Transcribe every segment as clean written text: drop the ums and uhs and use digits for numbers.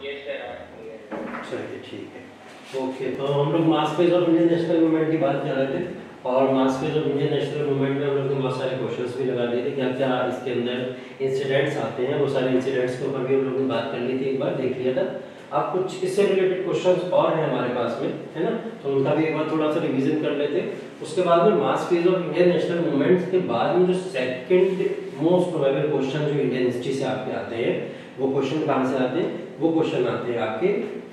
Yes sir. चलिए ठीक है, ओके। तो हम लोग mass phase of Indian national movement की बात कर रहे थे, और mass phase of Indian national movement में हम लोग ने बहुत सारे क्वेश्चंस भी लगा दिए थे, क्या क्या इसके अंदर इंसिडेंट्स आते हैं, वो सारे इंसिडेंट्स के ऊपर भी हम लोग ने बात कर ली थी, एक बार देख लिया था। अब कुछ इससे रिलेटेड क्वेश्चंस और हैं हमारे पास में, है ना, तो उनका भी एक बार थोड़ा सा रिवीजन कर लेते हैं। उसके बाद में mass phase of Indian national movements के बाद में जो सेकंड मोस्ट प्रोबेबल क्वेश्चन जो इंडियन हिस्ट्री से आपके आते हैं, वो क्वेश्चन कहाँ से आते हैं? वो क्वेश्चन आते हैं आपके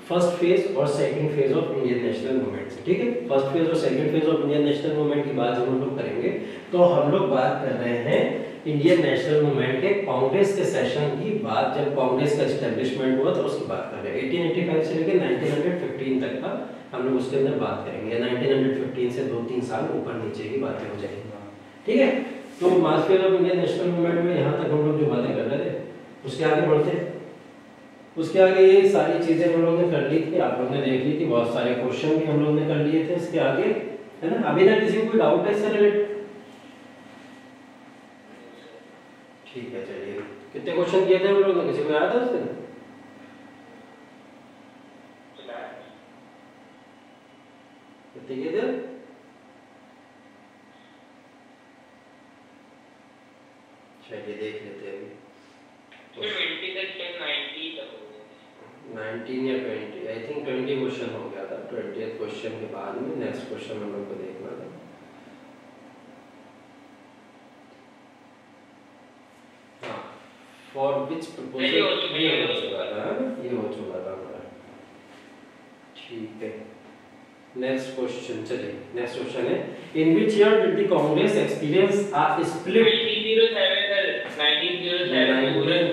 फर्स्ट फेज और second phase of Indian national movement से, ठीक है। फर्स्ट फेज और second phase of Indian national movement की बात जब हम लोग करेंगे, तो हम लोग बात कर रहे हैं इंडियन नेशनल मूवमेंट के कांग्रेस के सेशन की बात, जब कांग्रेस का एस्टेब्लिशमेंट हुआ तो उसकी बात कर रहे हैं। 1885 से लेकर 1915 तक का हम लोग उसके अंदर बात करेंगे। 1915 से 2-3 साल ऊपर नीचे की बातें हो जाएंगी, ठीक है। तो mass phase of Indian national movement में यहाँ तक हम लोग जो बातें कर रहे थे, उसके आगे बढ़ते हैं। उसके आगे ये सारी चीजें हम लोग ने कर ली थी, आप लोग ने देख ली थी, बहुत सारे क्वेश्चन भी हम लोग ने कर लिए थे इसके आगे, है ना। अभी तक किसी को कोई डाउट है इससे रिलेटेड? ठीक है, चलिए। कितने क्वेश्चन किए थे हम लोग ने, किसी को याद है उससे? कितने किए थे? चलिए देख लेते हैं अभी। 19 या 20, आई थिंक 20 क्वेश्चन हो गया था। 20th क्वेश्चन के बाद में नेक्स्ट क्वेश्चन हम लोग को देखना था। हाँ, फॉर विच प्रपोजल, ये हो चुका था हमारा, ठीक है। नेक्स्ट क्वेश्चन, चलिए नेक्स्ट क्वेश्चन है, in which year did the Congress experience a split?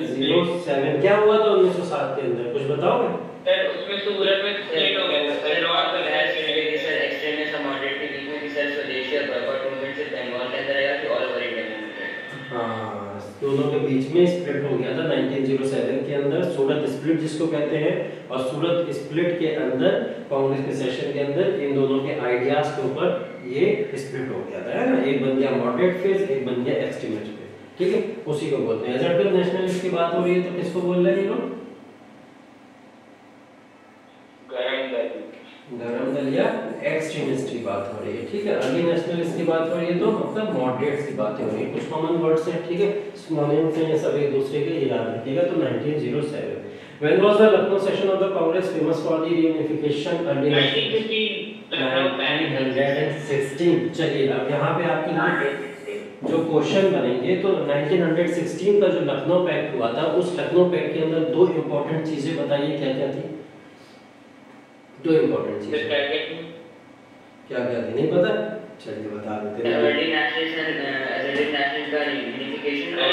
1907। क्या हुआ था 1907 के अंदर, कुछ बताओगे? सर उसमें सूरत में स्प्लिट हो गया सर, और तो है कि सर एक्सट्रीमिस्ट मॉडरेट के बीच में कि सर स्वदेशी और बॉयकॉट मूवमेंट से बंगाल के अंदर आया कि ऑल ओवर इंडिया मूवमेंट। हाँ, दोनों के बीच में स्प्लिट हो गया था 1907 के अंदर, सूरत स्प्लिट जिसको कहते हैं। और सूरत स्प्लिट के अंदर कांग्रेस के सेशन के अंदर इन दोनों के आइडियाज के ऊपर ये स्प्लिट हो गया था, है ना। एक बन गया मॉडरेट फेज, एक बन गया एक्सट्रीमिस्ट फेज, ठीक है। उसी को बोलते हैं। असर्टिव नेशनलिस्ट की बात हो रही है तो किसको बोल रहे हैं ये लोग? गरम दल या एक्सट्रीमिस्ट की बात हो रही है, ठीक है। अर्ली नेशनलिस्ट की बात हो रही है तो मतलब मॉडरेट्स की बात हो रही है। कुछ कॉमन वर्ड्स हैं, ठीक है, सिनोनिम्स हैं, ये सब एक दूसरे के याद रखिएगा। तो 1907 When was the Lucknow session of the Congress famous for the reunification? Early 1916। चलिए अब यहाँ पे आपके जो क्वेश्चन बनेंगे, तो 1916 का जो लखनऊ पैक्ट हुआ था, उस लखनऊ पैक्ट के अंदर दो इंपॉर्टेंट चीजें बताइए, क्या क्या थी? दो इंपॉर्टेंट चीजें क्या क्या थी, नहीं पता? चलिए बता देते हैं। अर्ली नेशनलिस्ट का यूनिफिकेशन और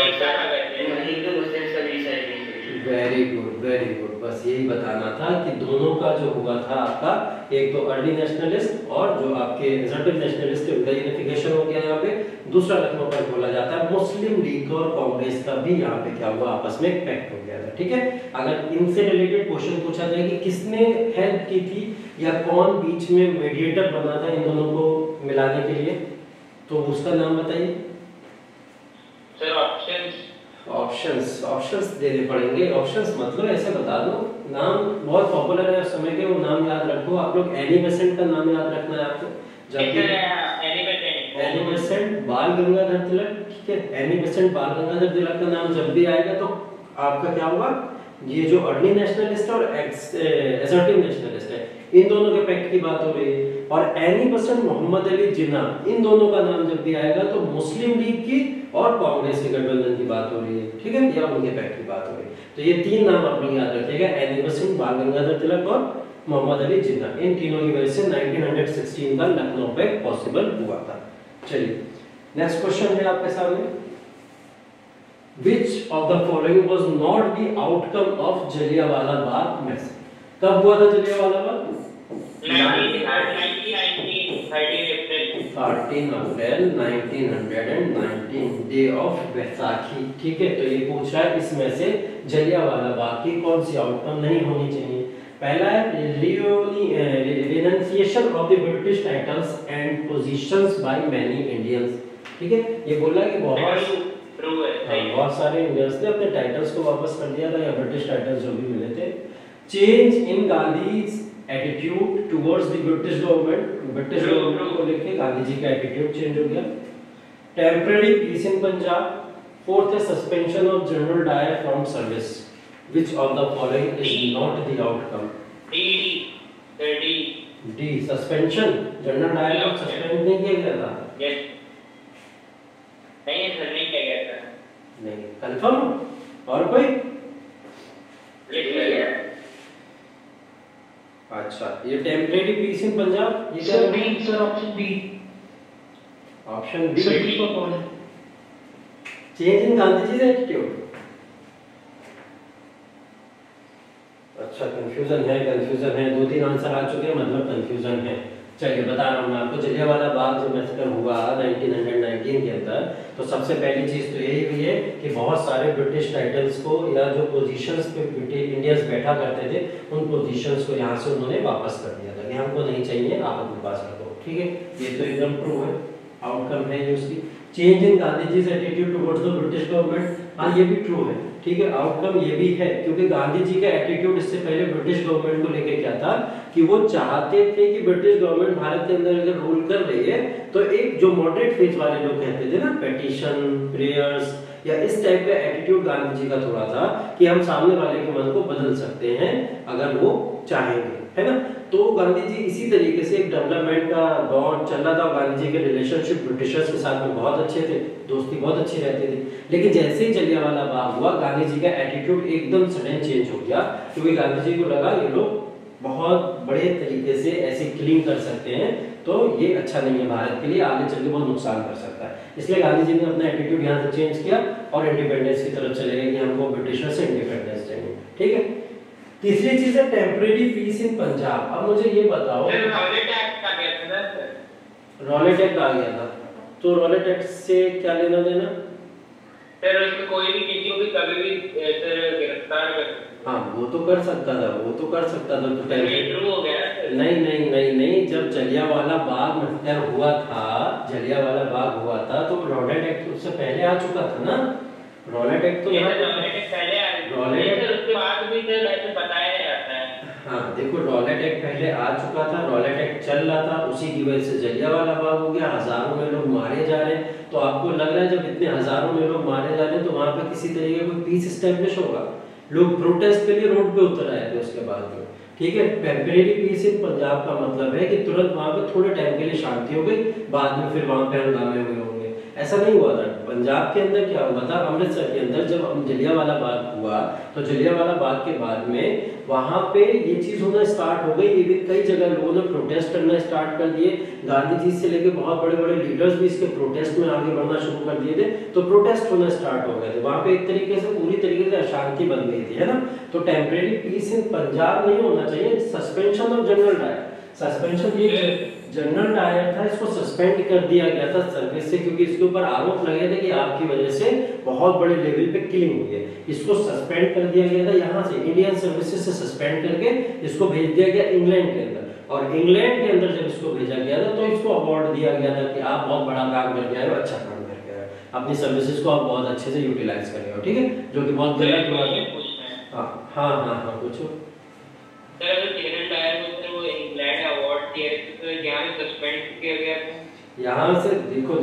हिंदू मुस्लिम्स का resettlement. Very good, very good. बस यही बताना था कि दोनों का जो हुआ था आपका, एक तो अर्ली नेशनलिस्ट और जो आपके असर्टिव नेशनलिस्ट के उनका यूनिफिकेशन हो गया यहाँ पे। दूसरा लखनऊ पैक्ट बोला जाता है। मुस्लिम लीग और कांग्रेस का भी यहाँ पे क्या हुआ, आपस में पैक्ट हो गया था, ठीक है। अगर इनसे रिलेटेड क्वेश्चन पूछा जाए कि किसने हेल्प की थी या कौन बीच में मीडिएटर बना था इन दोनों को मिलाने के लिए, तो उसका नाम बताइए सर। ऑप्शंस देने पड़ेंगे। ऑप्शंस मतलब ऐसे बता दो, नाम बहुत पॉपुलर है उस समय के, वो नाम याद रखो आप लोग। एनी बेसेंट का नाम याद रखना है आपको। जब एनी बेसेंट, बाल गंगाधर तिलक, ठीक है। एनी बेसेंट, बाल गंगाधर तिलक का नाम जब भी आएगा तो आपका क्या होगा, ये जो अर्ली नेशनलिस्ट और असर्टिव नेशनलिस्ट है, इन दोनों के पैक्ट की बात हो रही है। और एनी बेसेंट, मोहम्मद अली जिन्ना, इन दोनों का नाम जब भी आएगा तो मुस्लिम लीग की और कांग्रेस के गठबंधन की बात हो रही है, ठीक है, या उनके पैक्ट की बात हो रही है। तो ये तीन नाम आप लोग याद रखिएगा, एनी बेसेंट, बाल गंगाधर तिलक और मोहम्मद अली जिन्ना। इन तीनों की वजह से 1916 का लखनऊ पैक्ट पॉसिबल हुआ था। चलिए नेक्स्ट क्वेश्चन है आपके सामने, Which of the following was not the outcome of Jallianwala Bagh massacre? कब हुआ था जलियांवाला बाग? 13 अप्रैल 1919, डे ऑफ बैसाखी, ठीक है। तो ये पूछ रहा है इसमें से जलियांवाला बाग की कौन सी आउटकम नहीं होनी चाहिए। पहला है renunciation of the British titles and positions by many Indians, ठीक है। ये बोला कि बहुत ट्रू है, सही है। बहुत सारे इंडियंस ने अपने टाइटल्स को वापस कर दिया था, या ब्रिटिश टाइटल्स जो भी मिले थे। Change in Gandhi's attitude towards the British government, British government को लेके गांधी जी का एटीट्यूड चेंज हो गया। Temporary peace in Punjab. Fourth है suspension of General Dyer from service, which of the following is not the outcome. D suspension, General Dyer को suspend नहीं किया गया था। यस, नहीं सर, नहीं किया गया था। नहीं, कंफर्म? और कोई? अच्छा, ये टेम्परेरी पीस इन पंजाब, ये क्या है? Sir option B. Option B sir D को कौन है? Change in Gandhiji's attitude. अच्छा, कंफ्यूजन है, 2-3 आंसर आ चुके हैं, मतलब कंफ्यूजन है। चलिए बता रहा हूँ मैं आपको, जलियांवाला बाग जो मैसेकर हुआ 1919 के अंदर, तो सबसे पहली चीज तो यही हुई है कि बहुत सारे ब्रिटिश टाइटल्स को, या जो पोजीशंस पे इंडियंस बैठा करते थे, उन पोजीशंस को यहाँ से उन्होंने वापस कर दिया था कि हमको नहीं चाहिए, आप अपने पास रखो। ठीक है, ये तो एकदम ट्रू है, आउटकम है ये उसकी। Change in Gandhiji's attitude towards the British government, हाँ ये भी ट्रू है। ठीक है, आउटकम ये भी है, क्योंकि गांधी जी का एटीट्यूड इससे पहले ब्रिटिश गवर्नमेंट को लेके क्या था कि वो चाहते थे कि ब्रिटिश गवर्नमेंट भारत के अंदर अगर रूल कर रही है तो एक जो मॉडरेट फेज वाले लोग कहते थे ना, पेटिशन, प्रेयर्स, या इस टाइप का एटीट्यूड गांधी जी का थोड़ा था कि हम सामने वाले के मन को बदल सकते हैं अगर वो चाहेंगे, है ना। तो गांधी जी इसी तरीके से एक डेवलपमेंट का दौर चल रहा था। गांधी जी के रिलेशनशिप ब्रिटिशर्स के साथ में बहुत अच्छे थे, दोस्ती बहुत अच्छी रहती थी, लेकिन जैसे ही जलियांवाला बाग हुआ, गांधी जी का एटीट्यूड एकदम सडन चेंज हो गया, क्योंकि गांधी जी को लगा ये लोग बहुत बड़े तरीके से ऐसे किलिंग कर सकते हैं, तो ये अच्छा नहीं है भारत के लिए, आगे चल के बहुत नुकसान कर सकता है। इसलिए गांधी जी ने अपना एटीट्यूड यहाँ से चेंज किया और इंडिपेंडेंस की तरफ चले गए कि हमको ब्रिटिशर्स से इंडिपेंडेंस चाहिए। ठीक है, तीसरी चीज है टेम्परेरी पीस इन पंजाब। अब मुझे ये बताओ, रॉलेट एक्ट आ गया था सर, रॉलेट एक्ट आ गया था, तो रॉलेट एक्ट से क्या लेना देना? सर उसमें कोई भी किसी को भी कभी भी सर गिरफ्तार कर, हाँ वो तो कर सकता था, तो ट्रू हो गया। नहीं, जब जलियांवाला बाग मर्डर हुआ था, जलियांवाला बाग हुआ था, तो रॉलेट एक्ट उससे पहले आ चुका था ना। रॉलेट एक्ट तो यहाँ रॉलेट एक्ट पहले आ गया, रॉलेट सर उसके बाद भी सर ऐसे बताया जाता है। हाँ देखो, रॉलेट एक्ट पहले आ चुका था, रॉलेट एक्ट चल रहा था, उसी की वजह से जलियांवाला बाग हो गया, हजारों में लोग मारे जा रहे हैं। तो आपको लग रहा है जब इतने हजारों में लोग मारे जा रहे हैं तो वहां पे किसी तरीके का पीस एस्टेब्लिश होगा? लोग प्रोटेस्ट के लिए रोड पे उतर आए थे उसके बाद में। ठीक है, टेम्परेरी पीस इन पंजाब का मतलब है कि तुरंत वहां पे थोड़े टाइम के लिए शांति हो गई, बाद में फिर वहां पे हंगामे हुए होंगे। ऐसा नहीं हुआ था। पंजाब के अंदर क्या हुआ था, अमृतसर के अंदर जब जलियांवाला बाग हुआ, तो जलियांवाला बाग के बाद में वहां पे ये चीज होना स्टार्ट हो गई। इवन कई जगह लोगों ने प्रोटेस्ट करना स्टार्ट कर दिए, गांधी जी से लेके बहुत बड़े बड़े लीडर्स भी इसके प्रोटेस्ट में आगे बढ़ना शुरू कर दिए थे, तो प्रोटेस्ट होना स्टार्ट हो गए थे। वहां पे एक तरीके से पूरी तरीके से अशांति बन गई थी, है ना। तो टेम्परेरी पीस इन पंजाब नहीं होना चाहिए, suspension of General Dyer. Suspension, ये जनरल डायर था, इसको सस्पेंड कर दिया गया था सर्विस से, क्योंकि इसके ऊपर आरोप लगे थे कि आपकी वजह से बहुत बड़े लेवल पे किलिंग हुई है। इसको सस्पेंड कर दिया गया था यहाँ से, इंडियन सर्विसेज से सस्पेंड करके इसको भेज दिया गया इंग्लैंड के अंदर। और इंग्लैंड के अंदर जब इसको भेजा गया था तो इसको अवार्ड दिया गया था कि आप बहुत बड़ा काम करके आए हो, अच्छा काम करके आए हो, अपनी सर्विसेज को आप बहुत अच्छे से यूटिलाइज कर रहे हो। ठीक है, जो कि बहुत गलत बात है। हाँ पूछो। यहाँ से देखो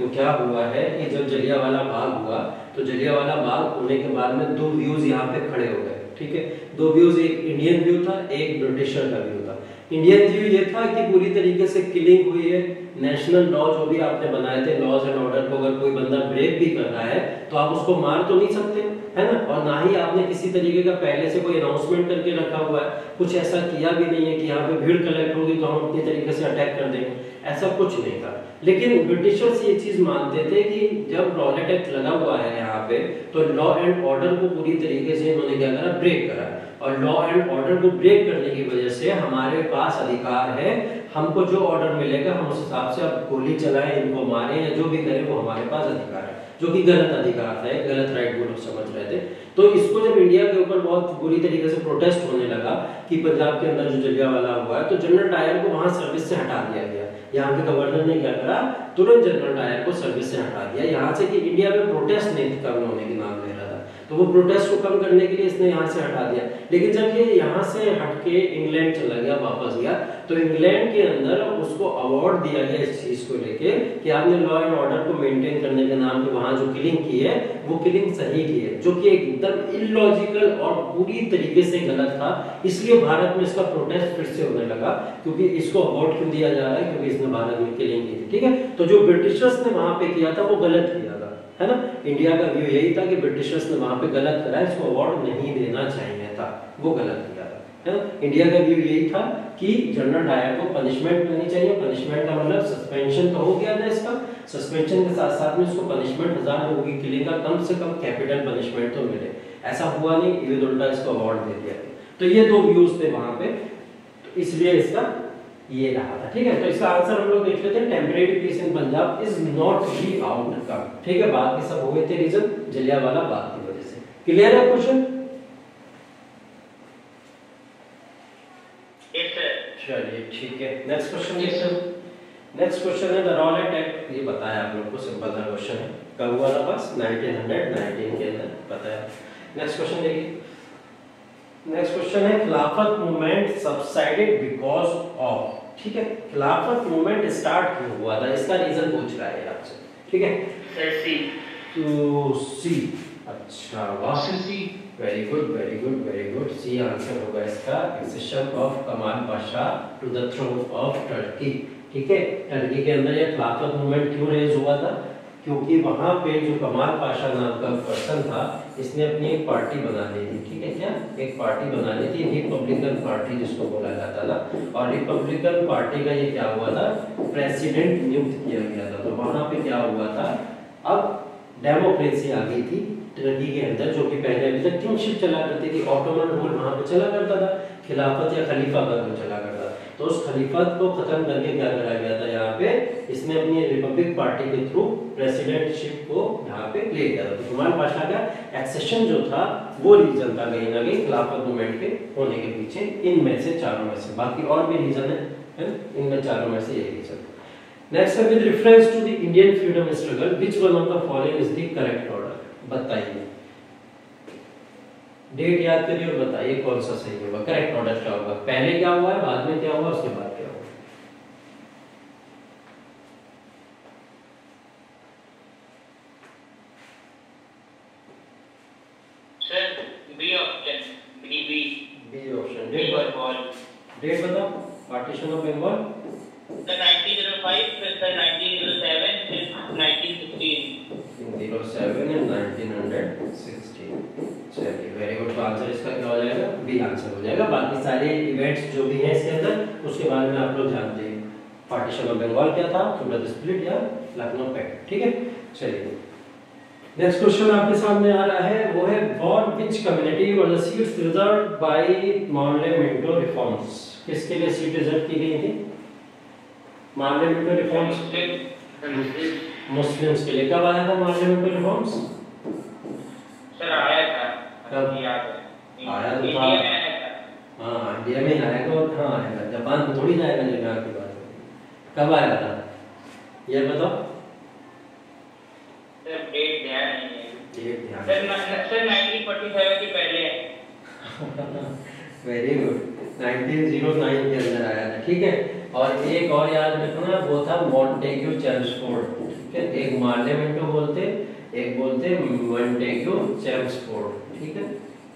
क्या हुआ है कि जब जलियांवाला बाग हुआ, तो जलियांवाला बाग होने के बाद में दो व्यूज यहाँ पे खड़े हो गए। ठीक है, दो व्यूज, एक इंडियन व्यू था, एक ब्रिटिशर का व्यू था। इंडियन व्यू ये था कि पूरी तरीके से किलिंग हुई है, नेशनल लॉ जो भी आपने बनाए थे, लॉज एंड ऑर्डर को अगर कोई बंदा ब्रेक भी कर रहा है तो आप उसको मार तो नहीं सकते, है ना। और ना ही आपने किसी तरीके का पहले से कोई अनाउंसमेंट करके रखा हुआ है, कुछ ऐसा किया भी नहीं है कि यहाँ पे भीड़ कलेक्ट होगी तो हम अपनी तरीके से अटैक कर देंगे, ऐसा कुछ नहीं था। लेकिन ब्रिटिशर्स ये चीज मानते थे कि जब रॉलेट एक्ट लगा हुआ है यहाँ पे, तो लॉ एंड ऑर्डर को पूरी तरीके से इन्होंने क्या करा, ब्रेक करा। और लॉ एंड ऑर्डर को ब्रेक करने की वजह से हमारे पास अधिकार है, हमको जो ऑर्डर मिलेगा हम उस हिसाब से अब गोली चलाएं, इनको मारें या जो भी करें, वो हमारे पास अधिकार है। जो कि गलत अधिकार था, गलत राइट वो लोग समझ रहे थे। तो इसको जब इंडिया के ऊपर बहुत बुरी तरीके से प्रोटेस्ट होने लगा कि पंजाब के अंदर जो जलियांवाला हुआ है, तो जनरल डायर को वहां सर्विस से हटा दिया गया। यहाँ के गवर्नर ने क्या करा, तुरंत जनरल डायर को सर्विस से हटा दिया, यहाँ से कि इंडिया में प्रोटेस्ट नहीं कम होने की नाम ले रहा था, तो वो प्रोटेस्ट को कम करने के लिए इसने यहाँ से हटा दिया। लेकिन जब ये यहाँ से हटके इंग्लैंड चला गया, वापस गया, तो इंग्लैंड के अंदर उसको अवार्ड दिया गया इस चीज को लेके कि आपने लॉ एंड ऑर्डर को मेंटेन करने के नाम पे वहां जो किलिंग की है वो किलिंग सही की है, जो कि एकदम इलॉजिकल और पूरी तरीके से गलत था। इसलिए भारत में इसका प्रोटेस्ट फिर से होने लगा, क्योंकि इसको अवार्ड क्यों दिया जा रहा है, क्योंकि इसने भारत में किलिंग की थी। ठीक है, तो जो ब्रिटिशर्स ने वहां पे किया था वो गलत किया था, है ना। इंडिया का व्यू यही था कि ब्रिटिशर्स ने वहां पे गलत करा, इसको अवार्ड नहीं देना चाहिए था, वो गलत किया था, है ना। इंडिया का व्यू यही था कि जनरल डायर को पनिशमेंट मिलनी चाहिए। पनिशमेंट का मतलब सस्पेंशन तो हो गया था इसका, सस्पेंशन के साथ साथ में इसको पनिशमेंट 1000 लोगों की किलिंग का कम से कम कैपिटल पनिशमेंट तो मिले। ऐसा हुआ नहीं, ये उल्टा इसको अवार्ड दे दिया। तो ये दो व्यूज थे वहां पे, तो इसलिए इसका ये रहा था। ठीक है, तो इसका आंसर हम लोग देख लेते हैं। Temporary peace in Punjab is not the outcome. ठीक है, बाकी सब हुए थे रीजन जलियांवाला बाग की वजह से। क्लियर है क्वेश्चन? चलिए ठीक है, नेक्स्ट क्वेश्चन देखते हैं। नेक्स्ट क्वेश्चन है द रॉलेट एक्ट। ये बताया आप लोग को, सिंपल सा क्वेश्चन है, कब हुआ था बस 1919 के अंदर बताया। नेक्स्ट क्वेश्चन देखिए, नेक्स्ट क्वेश्चन है खिलाफत मूवमेंट सबसाइडेड बिकॉज ऑफ। ठीक है, खिलाफत मूवमेंट स्टार्ट क्यों हुआ था, इसका रीजन पूछ रहा है आपसे। ठीक है, सी। तो सी, अच्छा वाह, very good very good very good. C answer होगा इसका, accession of Kemal Pasha to the throne of Turkey. ठीक है, टर्की के अंदर ये खिलाफत मूवमेंट क्यों रेज हुआ था, क्योंकि वहां पे जो कमाल पाशा नाम का पर्सन था, इसने अपनी एक पार्टी बना ली थी। ठीक है, क्या एक पार्टी बना ली थी, रिपब्लिकन पार्टी जिसको बोला जाता था। और रिपब्लिकन पार्टी का ये क्या हुआ था, प्रेसिडेंट नियुक्त किया गया था। तो वहां पे क्या हुआ था, अब डेमोक्रेसी आ गई थी टर्की के अंदर, जो कि पहले अभी तक किंगशिप चला करती थी, ऑटोमन रूल वहां पे चला करता था, खिलाफत या खलीफा का रूल चला करता। तो उस खलीफत को खत्म करके क्या करा गया था, यहाँ पे इसने अपनी रिपब्लिक पार्टी के थ्रू प्रेसिडेंटशिप को यहाँ पे ले गया था। तो कमाल पाशा का एक्सेशन जो था वो रीजन था कहीं ना कहीं खिलाफत मूवमेंट के होने के पीछे, इनमें से चारों में से। बाकी और भी रीजन है, इनमें चारों में से ये रीजन। नेक्स्ट है with reference to the Indian freedom struggle which one of the following is the correct order. बताइए, डेट याद करिए और बताइए कौन सा सही होगा, करेक्ट ऑर्डर क्या होगा, पहले क्या हुआ है, बाद में क्या हुआ, उसके बाद क्या हुआ। Sir B option, B option. Date बताओ, पार्टीशन ऑफ बंगाल सर 1905, फिर सर 1907, फिर 1916। 1907 एंड 1916। चलिए वेरी गुड। तो आंसर इसका क्या हो जाएगा, बी आंसर हो जाएगा। बाकी सारे इवेंट्स जो भी हैं इसके अंदर उसके बारे में आप लोग जानते हैं। पार्टीशन ऑफ बंगाल क्या था, सूरत स्प्लिट या लखनऊ पैक्ट। ठीक है, चलिए नेक्स्ट क्वेश्चन आपके सामने आ रहा है, वो है for which community were the seats reserved by Morley Minto reforms. किसके लिए सीट रिजर्व की गई थी, मार्लियामेंटो रिफॉर्म्स मुस्लिम्स के लिए। कब आया था मार्लियामेंटो रिफॉर्म्स? सर आया था, कब याद है, आया तो इंडिया था, में आया था। हाँ इंडिया में ही आएगा और कहाँ आएगा, जापान में थोड़ी जाएगा जगह की बात। कब आया था ये बताओ, सर डेट ध्यान नहीं है, डेट ध्यान। सर 1947 के पहले है। वेरी गुड, 1909 के अंदर आया था। ठीक है, और एक और याद रखना, वो था मॉन्टेग्यू चेम्सफोर्ड। ठीक है, एक मार्लियामेंटो बोलते, एक बोलते मॉन्टेग्यू चेम्सफोर्ड। ठीक है,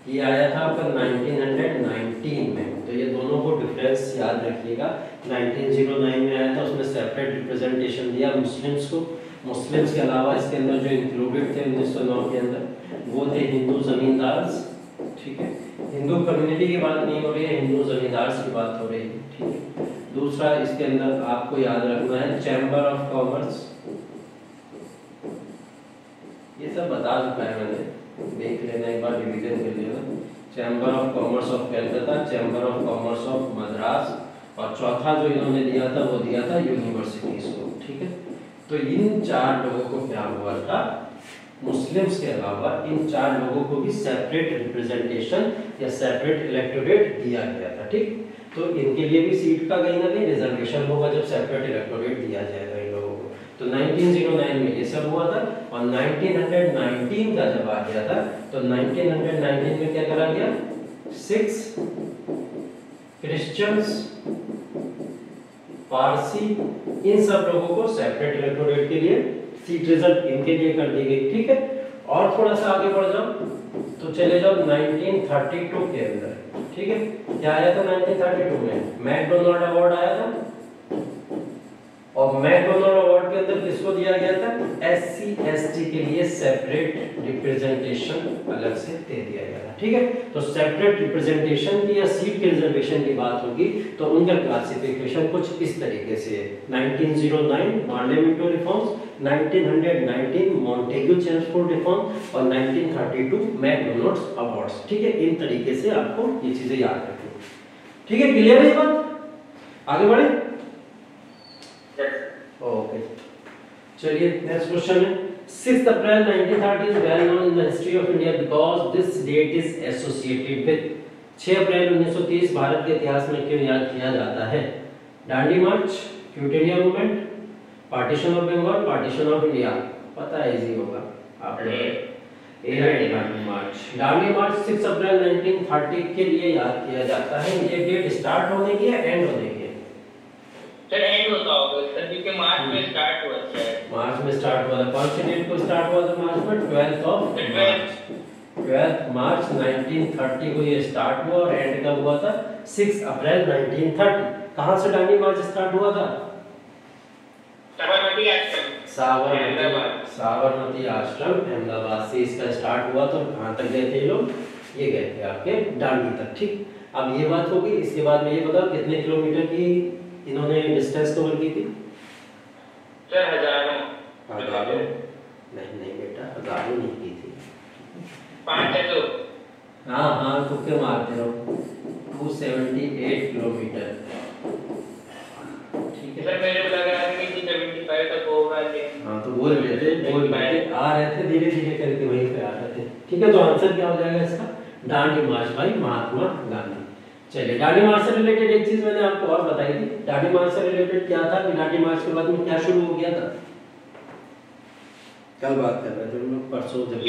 ये आया था आपका 1919 में। तो ये दोनों को डिफरेंस याद रखिएगा। 1909 में आया था, उसमें सेपरेट रिप्रेजेंटेशन दिया मुस्लिम्स को। मुस्लिम्स के अलावा इसके अंदर जो इंक्लूडेड थे 1909 के अंदर वो थे हिंदू जमींदार। ठीक है, हिंदू कम्युनिटी की बात नहीं हो रही है, हिंदू जमींदार की बात हो रही है। ठीक है, दूसरा इसके अंदर आपको याद रखना है चैम्बर ऑफ कॉमर्स। ये सब बता चुका है मैंने, देख लेना एक बार, रिवीजन कर लेना। Chamber of commerce of Calcutta, chamber of commerce of Madras, और चौथा जो इन्होंने दिया था वो दिया था यूनिवर्सिटीज को। ठीक है, तो इन चार लोगों को क्या हुआ था, मुस्लिम्स के अलावा इन 4 लोगों को भी सेपरेट रिप्रेजेंटेशन या सेपरेट इलेक्टोरेट दिया गया था। ठीक, तो इनके लिए भी सीट का कहीं ना कहीं रिजर्वेशन होगा जब सेपरेट इलेक्टोरेट दिया जाएगा इन लोगों को। तो 1909 में ये सब हुआ था और 1919 का जब आ गया था तो 1919 में क्या करा गया, 6 क्रिश्चियंस, पारसी, इन सब लोगों को सेपरेट इलेक्टोरेट के लिए सीट रिजर्व इनके लिए कर दी गई। ठीक है, और थोड़ा सा आगे बढ़ जाओ तो चले जाओ 1932 के अंदर। ठीक है, क्या आया था 1932 में, मैकडोनाल्ड अवार्ड आया था और मैकडोनाल्ड अवार्ड के अंदर किसको दिया गया था, SC ST के लिए सेपरेट रिप्रेजेंटेशन अलग से दे दिया गया था। ठीक है, तो सेपरेट रिप्रेजेंटेशन की या सीट के रिजर्वेशन की बात होगी तो उनका क्लासिफिकेशन कुछ इस तरीके से है। 1909 parliamentary reforms, 1919 Montagu Chelmsford reform और 1932 मैकडोनाल्ड्स अवार्ड्स। ठीक है, इन तरीके से आपको ये चीजें याद रखनी। ठीक है, क्लियर है ये बात, आगे बढ़े। ओके, चलिए नेक्स्ट क्वेश्चन है 6 अप्रैल 1930 is well known in the history of India because this date is associated with 6 अप्रैल 1930 भारत के इतिहास में क्यों याद किया जाता है, Dandi march, quit India movement, partition of Bengal, partition of India, पता है इजी होगा आपने, दांडी मार्च। दांडी मार्च 6 अप्रैल 1930 के लिए याद किया जाता है। ये डेट स्टार्ट होने की है एंड होने की है, सर एंड होता होगा सर क्योंकि मार्च में स्टार्ट हुआ था। मार्च में स्टार्ट हुआ था, कौन सी डेट को स्टार्ट हुआ था मार्च में, 12 मार्च 1930 को ये स्टार्ट हुआ और एंड कब हुआ था, 6 अप्रैल 1930। कहां से दांडी मार्च स्टार्ट हुआ था, साबरमती आश्रम, साबरमती आश्रम अहमदाबाद से इसका स्टार्ट हुआ। तो कहां तक गए थे लोग, ये गए थे आपके दांडी तक। ठीक, अब ये बात होगी, इसके बाद में ये बताओ कितने किलोमीटर की इन्होंने डिस्टेंस कवर की थी, सर हजारों नहीं बेटा, हजारों नहीं की थी, 500। हाँ हाँ तुक्के मारते रहो, 278 किलोमीटर। ठीक है सर मेरे को लग रहा है कि 75 तक होगा। हाँ तो बोल रहे थे आ रहे थे धीरे धीरे करके वहीं पे आ रहे थे। ठीक है, तो आंसर क्या हो जाएगा इसका, दांडी मार्च भाई महात्मा गांधी। चलिए, दांडी मार्च से रिलेटेड एक चीज मैंने आपको और बताई थी। दांडी मार्च से रिलेटेड क्या था कि दांडी मार्च के बाद में क्या शुरू हो गया था, कल बात कर रहे थे हम लोग, परसों जब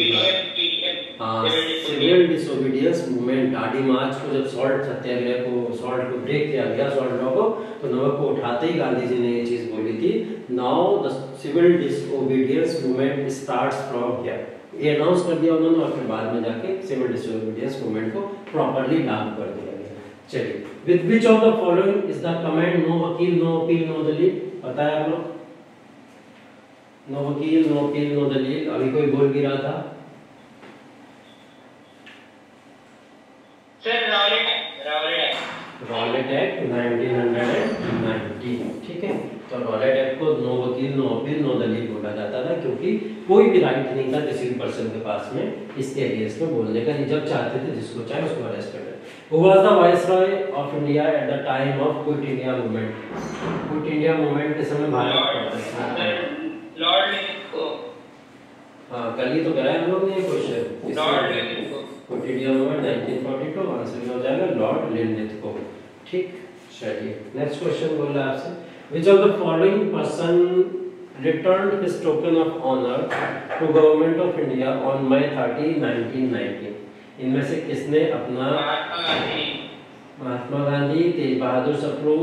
हाँ सिविल डिसोबीडियंस मूवमेंट। दांडी मार्च को जब सॉल्ट सत्याग्रह को, सॉल्ट को ब्रेक किया गया, सॉल्ट लॉ को, तो नमक को उठाते ही गांधी जी ने ये चीज बोली थी, now the civil disobedience movement starts from here. ये अनाउंस कर दिया उन्होंने और फिर बाद में जाके सिविल डिसोबीडियंस मूवमेंट को प्रॉपर्ली लागू कर दिया गया। चलिए, with which of the following is the command no वकील नो अपील नो दलील, पता है आप लोग, नो वकील नो अपील नो दलील, अभी कोई बोल भी रहा था सर, रॉलेट एक्ट 1990। ठीक है, तो रॉलेट एक्ट को नो वकील नो अपील नो दलील बोला जाता था क्योंकि कोई भी राइट नहीं था किसी भी पर्सन के पास में इसके अगेंस्ट में बोलने का, जब चाहते थे जिसको चाहे उसको अरेस्ट कर देते। Who was the viceroy of India at the time of Quit India movement? Quit India movement के समय भारत लॉर्ड लिंको। हाँ कल ही तो कराया हम लोग ने ये question, lord Linlithgow. Quit India movement 1942, answer हो जाएगा लॉर्ड लिनलिथगो। ठीक, चलिए नेक्स्ट क्वेश्चन बोल रहा है आपसे, which of the following person returned his token of honor to government of India on May 30, 1919? इनमें से किसने अपना, महात्मा गांधी, तेज बहादुर सप्रू,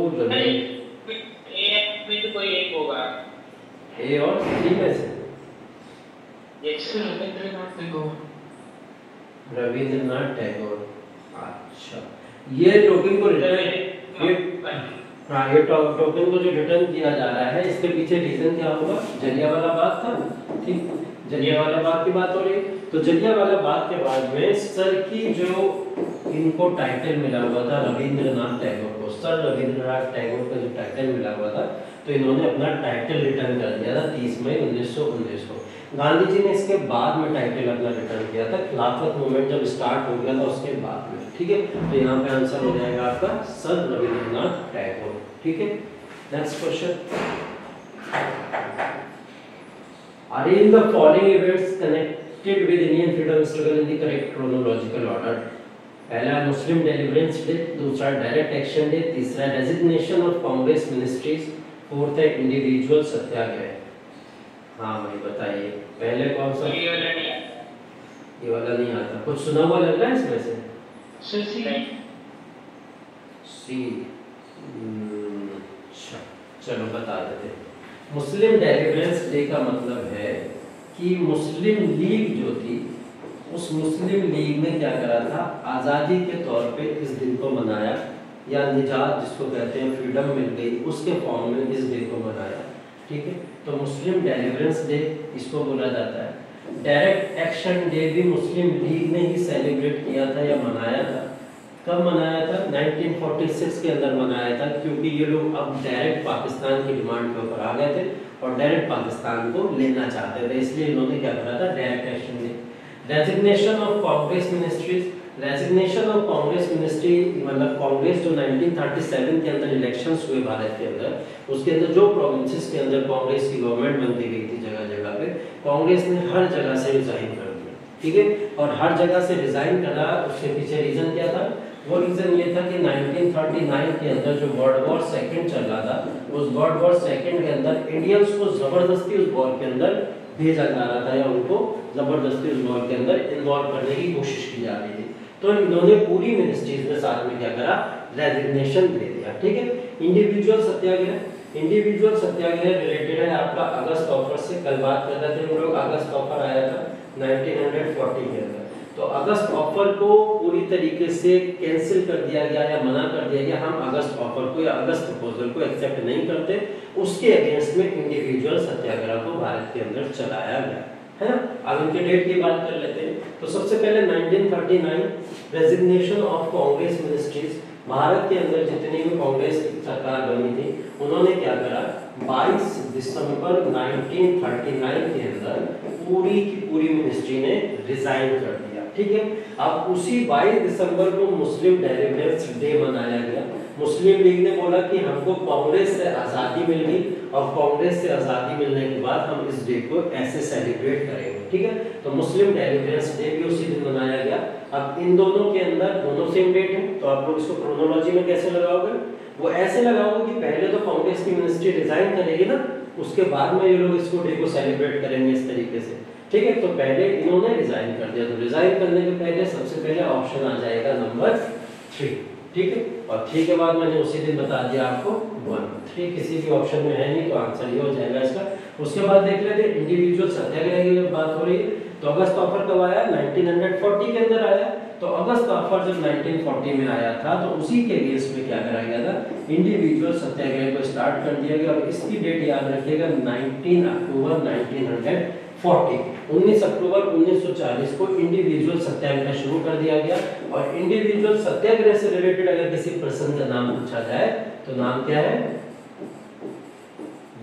कोई एक होगा, ए और सी में से रविंद्रनाथ टैगोर। अच्छा, ये टोकन को हाँ ये टोकन को जो रिटर्न किया जा रहा है इसके पीछे रीजन क्या होगा, जलियांवाला बाग था। ठीक, जलियांवाला बाग की बात हो रही है, तो जलियांवाला बाग के बाद में सर की जो इनको टाइटल मिला हुआ था रविंद्रनाथ टैगोर को, सर रविंद्रनाथ टैगोर का जो टाइटल मिला हुआ था, तो इन्होंने अपना टाइटल रिटर्न कर दिया था 30 मई 1919 को। गांधी जी ने इसके बाद में टाइटल अपना रिटर्न किया था, खिलाफत मूवमेंट जब स्टार्ट हो गया था उसके बाद में। ठीक है, तो यहाँ पे आंसर हो जाएगा आपका सर रविंद्रनाथ टैगोर। ठीक है, next question, are in the following events connect connected with Indian freedom struggle in the correct chronological order. पहला मुस्लिम डेलिवरेंस डे, दूसरा डायरेक्ट एक्शन डे, तीसरा resignation of Congress ministries, fourth है इंडिविजुअल सत्याग्रह। हाँ भाई बताइए पहले कौन सा? ये वाला नहीं आता। कुछ सुना हुआ लग रहा है इसमें से? सी। चलो बता देते हैं। मुस्लिम डेलिवरेंस डे का मतलब है कि मुस्लिम लीग जो थी उस मुस्लिम लीग ने क्या करा था, आज़ादी के तौर पे इस दिन को मनाया, या निजात जिसको कहते हैं, फ्रीडम मिल गई, उसके फॉर्म में इस डे को मनाया। ठीक है, तो मुस्लिम डेलिवरेंस डे इसको बोला जाता है। डायरेक्ट एक्शन डे भी मुस्लिम लीग ने ही सेलिब्रेट किया था या मनाया था। कब मनाया था? 1946 के अंदर मनाया था, क्योंकि ये लोग अब डायरेक्ट पाकिस्तान की डिमांड के ऊपर आ गए थे और डायरेक्ट पाकिस्तान को लेना चाहते थे, इसलिए इन्होंने क्या करा था, direct action day. Resignation of Congress ministries, resignation of Congress ministry मतलब कांग्रेस जो 1937 के अंदर इलेक्शंस हुए भारत के अंदर, उसके अंदर जो प्रोविंसेस के अंदर कांग्रेस की गवर्नमेंट बनती गई थी जगह जगह पे, कांग्रेस ने हर जगह से रिजाइन कर दिया। ठीक है, और हर जगह से रिजाइन करा, उसके पीछे रीजन क्या था? वो रीजन ये था कि 1939 के अंदर जो वर्ल्ड वॉर सेकंड चल रहा था, उस वर्ल्ड वॉर सेकंड के अंदर इंडियंस को जबरदस्ती उस वॉर के अंदर भेजा जा रहा था, या उनको जबरदस्ती उस वॉर के अंदर इन्वॉल्व करने की कोशिश की जा रही थी। तो इन्होंने पूरी मिनिस्ट्रीज में साथ में क्या करा, रेजिग्नेशन दे दिया। ठीक है, इंडिविजुअल सत्याग्रह, इंडिविजुअल सत्याग्रह रिलेटेड है आपका अगस्त ऑफर से। कल बात कर रहे थे हम लोग, अगस्त ऑफर आया था 1940 के अंदर। तो अगस्त ऑफर को पूरी तरीके से कैंसिल कर दिया गया या मना कर दिया गया, हम अगस्त ऑफर को या अगस्त प्रपोजल को एक्सेप्ट नहीं करते। उसके अगेंस्ट में इंडिविजुअल सत्याग्रह को भारत के अंदर चलाया गया है ना। अब इनके डेट की बात कर लेते हैं। तो सबसे पहले 1939 resignation of Congress ministries, Bharat के अंदर जितनी भी कांग्रेस की सरकार बनी थी उन्होंने क्या करा, 22 दिसंबर 1939 के अंदर पूरी की पूरी मिनिस्ट्री ने रिजाइन कर दिया। ठीक है, अब उसी 22 दिसंबर को मुस्लिम डेलिवरेंस डे मनाया गया। मुस्लिम लीग ने बोला कि हमको कांग्रेस से आज़ादी मिल गई और कांग्रेस से आज़ादी मिलने के बाद हम इस डे को ऐसे सेलिब्रेट करेंगे। ठीक है, तो मुस्लिम डेलिवरेंस डे भी उसी दिन मनाया गया। अब इन दोनों के अंदर दोनों सेम डेट है, तो आप लोग इसको क्रोनोलॉजी में कैसे लगाओगे? वो ऐसे लगाओगे कि पहले तो कांग्रेस की मिनिस्ट्री रिजाइन करेगी ना, उसके बाद में ये लोग इसको डे को सेलिब्रेट करेंगे इस तरीके से। ठीक है, तो पहले इन्होंने रिजाइन कर दिया, तो रिजाइन करने के पहले सबसे पहले ऑप्शन आ जाएगा नंबर 3। ठीक है, और 3 के बाद मैंने उसी दिन बता दिया आपको 1। 3 किसी भी ऑप्शन में है नहीं, तो आंसर ये हो जाएगा इसका। उसके बाद देख लेते हैं इंडिविजुअल सत्याग्रह की जब बात हो रही है, तो अगस्त ऑफर कब आया? 1940 के अंदर आया। तो अगस्त ऑफर जब 1940 में आया था, तो उसी के बेस में क्या करा गया था, इंडिविजुअल सत्याग्रह को स्टार्ट कर दिया गया। और इसकी डेट याद रखिएगा 19 अक्टूबर 1940। 19 अक्टूबर 1940 को इंडिविजुअल सत्याग्रह शुरू कर दिया गया। और इंडिविजुअल सत्याग्रह से रिलेटेड अगर किसी पर्सन का नाम पूछा जाए तो नाम क्या है?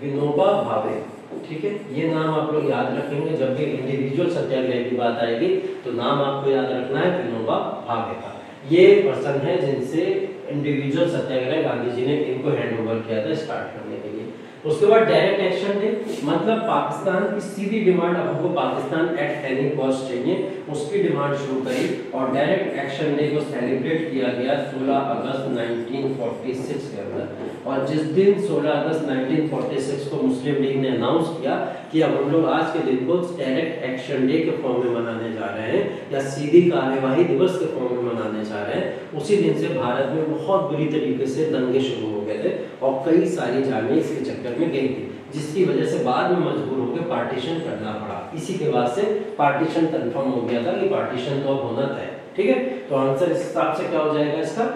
विनोबा भावे। ठीक है, ये नाम आप लोग याद रखेंगे जब भी इंडिविजुअल सत्याग्रह की बात आएगी, तो नाम आपको याद रखना है विनोबा भावे का। ये पर्सन है जिनसे इंडिविजुअल सत्याग्रह गांधी जी ने इनको हैंड ओवर किया था स्टार्ट करने के लिए। उसके बाद डायरेक्ट एक्शन डे, मतलब पाकिस्तान की सीधी डिमांड, अब हमको पाकिस्तान एट एनी कॉस्ट चाहिए, उसकी डिमांड शुरू करी और डायरेक्ट एक्शन डे को सेलिब्रेट किया गया 16 अगस्त 1946 के अंदर। और जिस दिन 16 अगस्त 1946 को मुस्लिम लीग ने अनाउंस किया कि अब हम लोग आज के दिन को डायरेक्ट एक्शन डे के फॉर्म में मनाने जा रहे हैं या सीधी कार्यवाही दिवस के फॉर्म में मनाने जा रहे हैं, उसी दिन से भारत में बहुत बुरी तरीके से दंगे शुरू हो गए थे और कई सारी जानें इसके चक्कर में गई थी, जिसकी वजह से बाद में मजबूर होकर पार्टीशन करना पड़ा। इसी के बाद से पार्टीशन कंफर्म हो गया था कि पार्टीशन तो अब होना था। ठीक है, तो आंसर इस हिसाब से क्या हो जाएगा इसका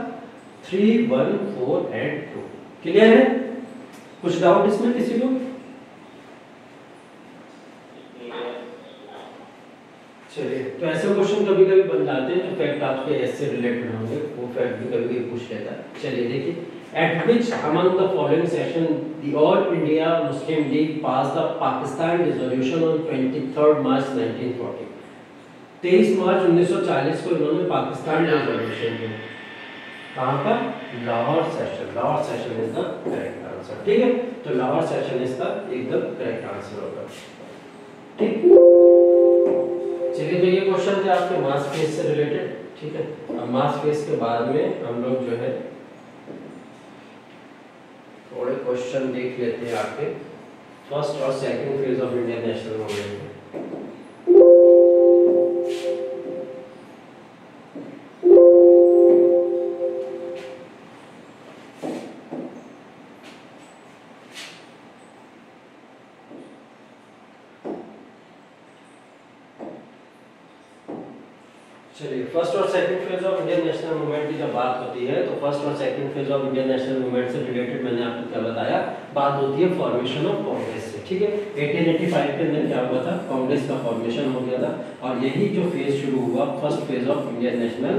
3, 1, 4 एंड 2। क्लियर है? कुछ डाउट इसमें किसी को? चलिए, तो ऐसे क्वेश्चन कभी कभी बन जाते हैं जो फैक्ट आपके ऐसे रिलेटेड होंगे, वो फैक्ट भी कभी कभी पूछ लेता है। चलिए देखिए, at which among the following session the All India Muslim League passed the Pakistan resolution on 23rd March 1940। 23 मार्च 1940 को इन्होंने पाकिस्तान रेजोल्यूशन दिया। कहाँ का? Lahore session. Lahore session is the correct answer. ठीक है, तो लाहौर सेशन इसका एकदम करेक्ट आंसर होगा। ठीक, चलिए, तो ये क्वेश्चन थे आपके मास फेज से रिलेटेड, ठीक है। अब मास फेज के बाद में हम लोग जो है थोड़े क्वेश्चन देख लेते हैं आपके फर्स्ट और second phase of Indian national movement में। चलिए, फर्स्ट और second phase of Indian national movement की जब बात होती है तो फर्स्ट और second phase of Indian national movement से रिलेटेड मैंने आपको क्या बताया, बात होती है फॉर्मेशन ऑफ कांग्रेस से, ठीक है। 1885 के अंदर क्या हुआ था, कांग्रेस का फॉर्मेशन हो गया था और यही जो फेज शुरू हुआ first phase of Indian national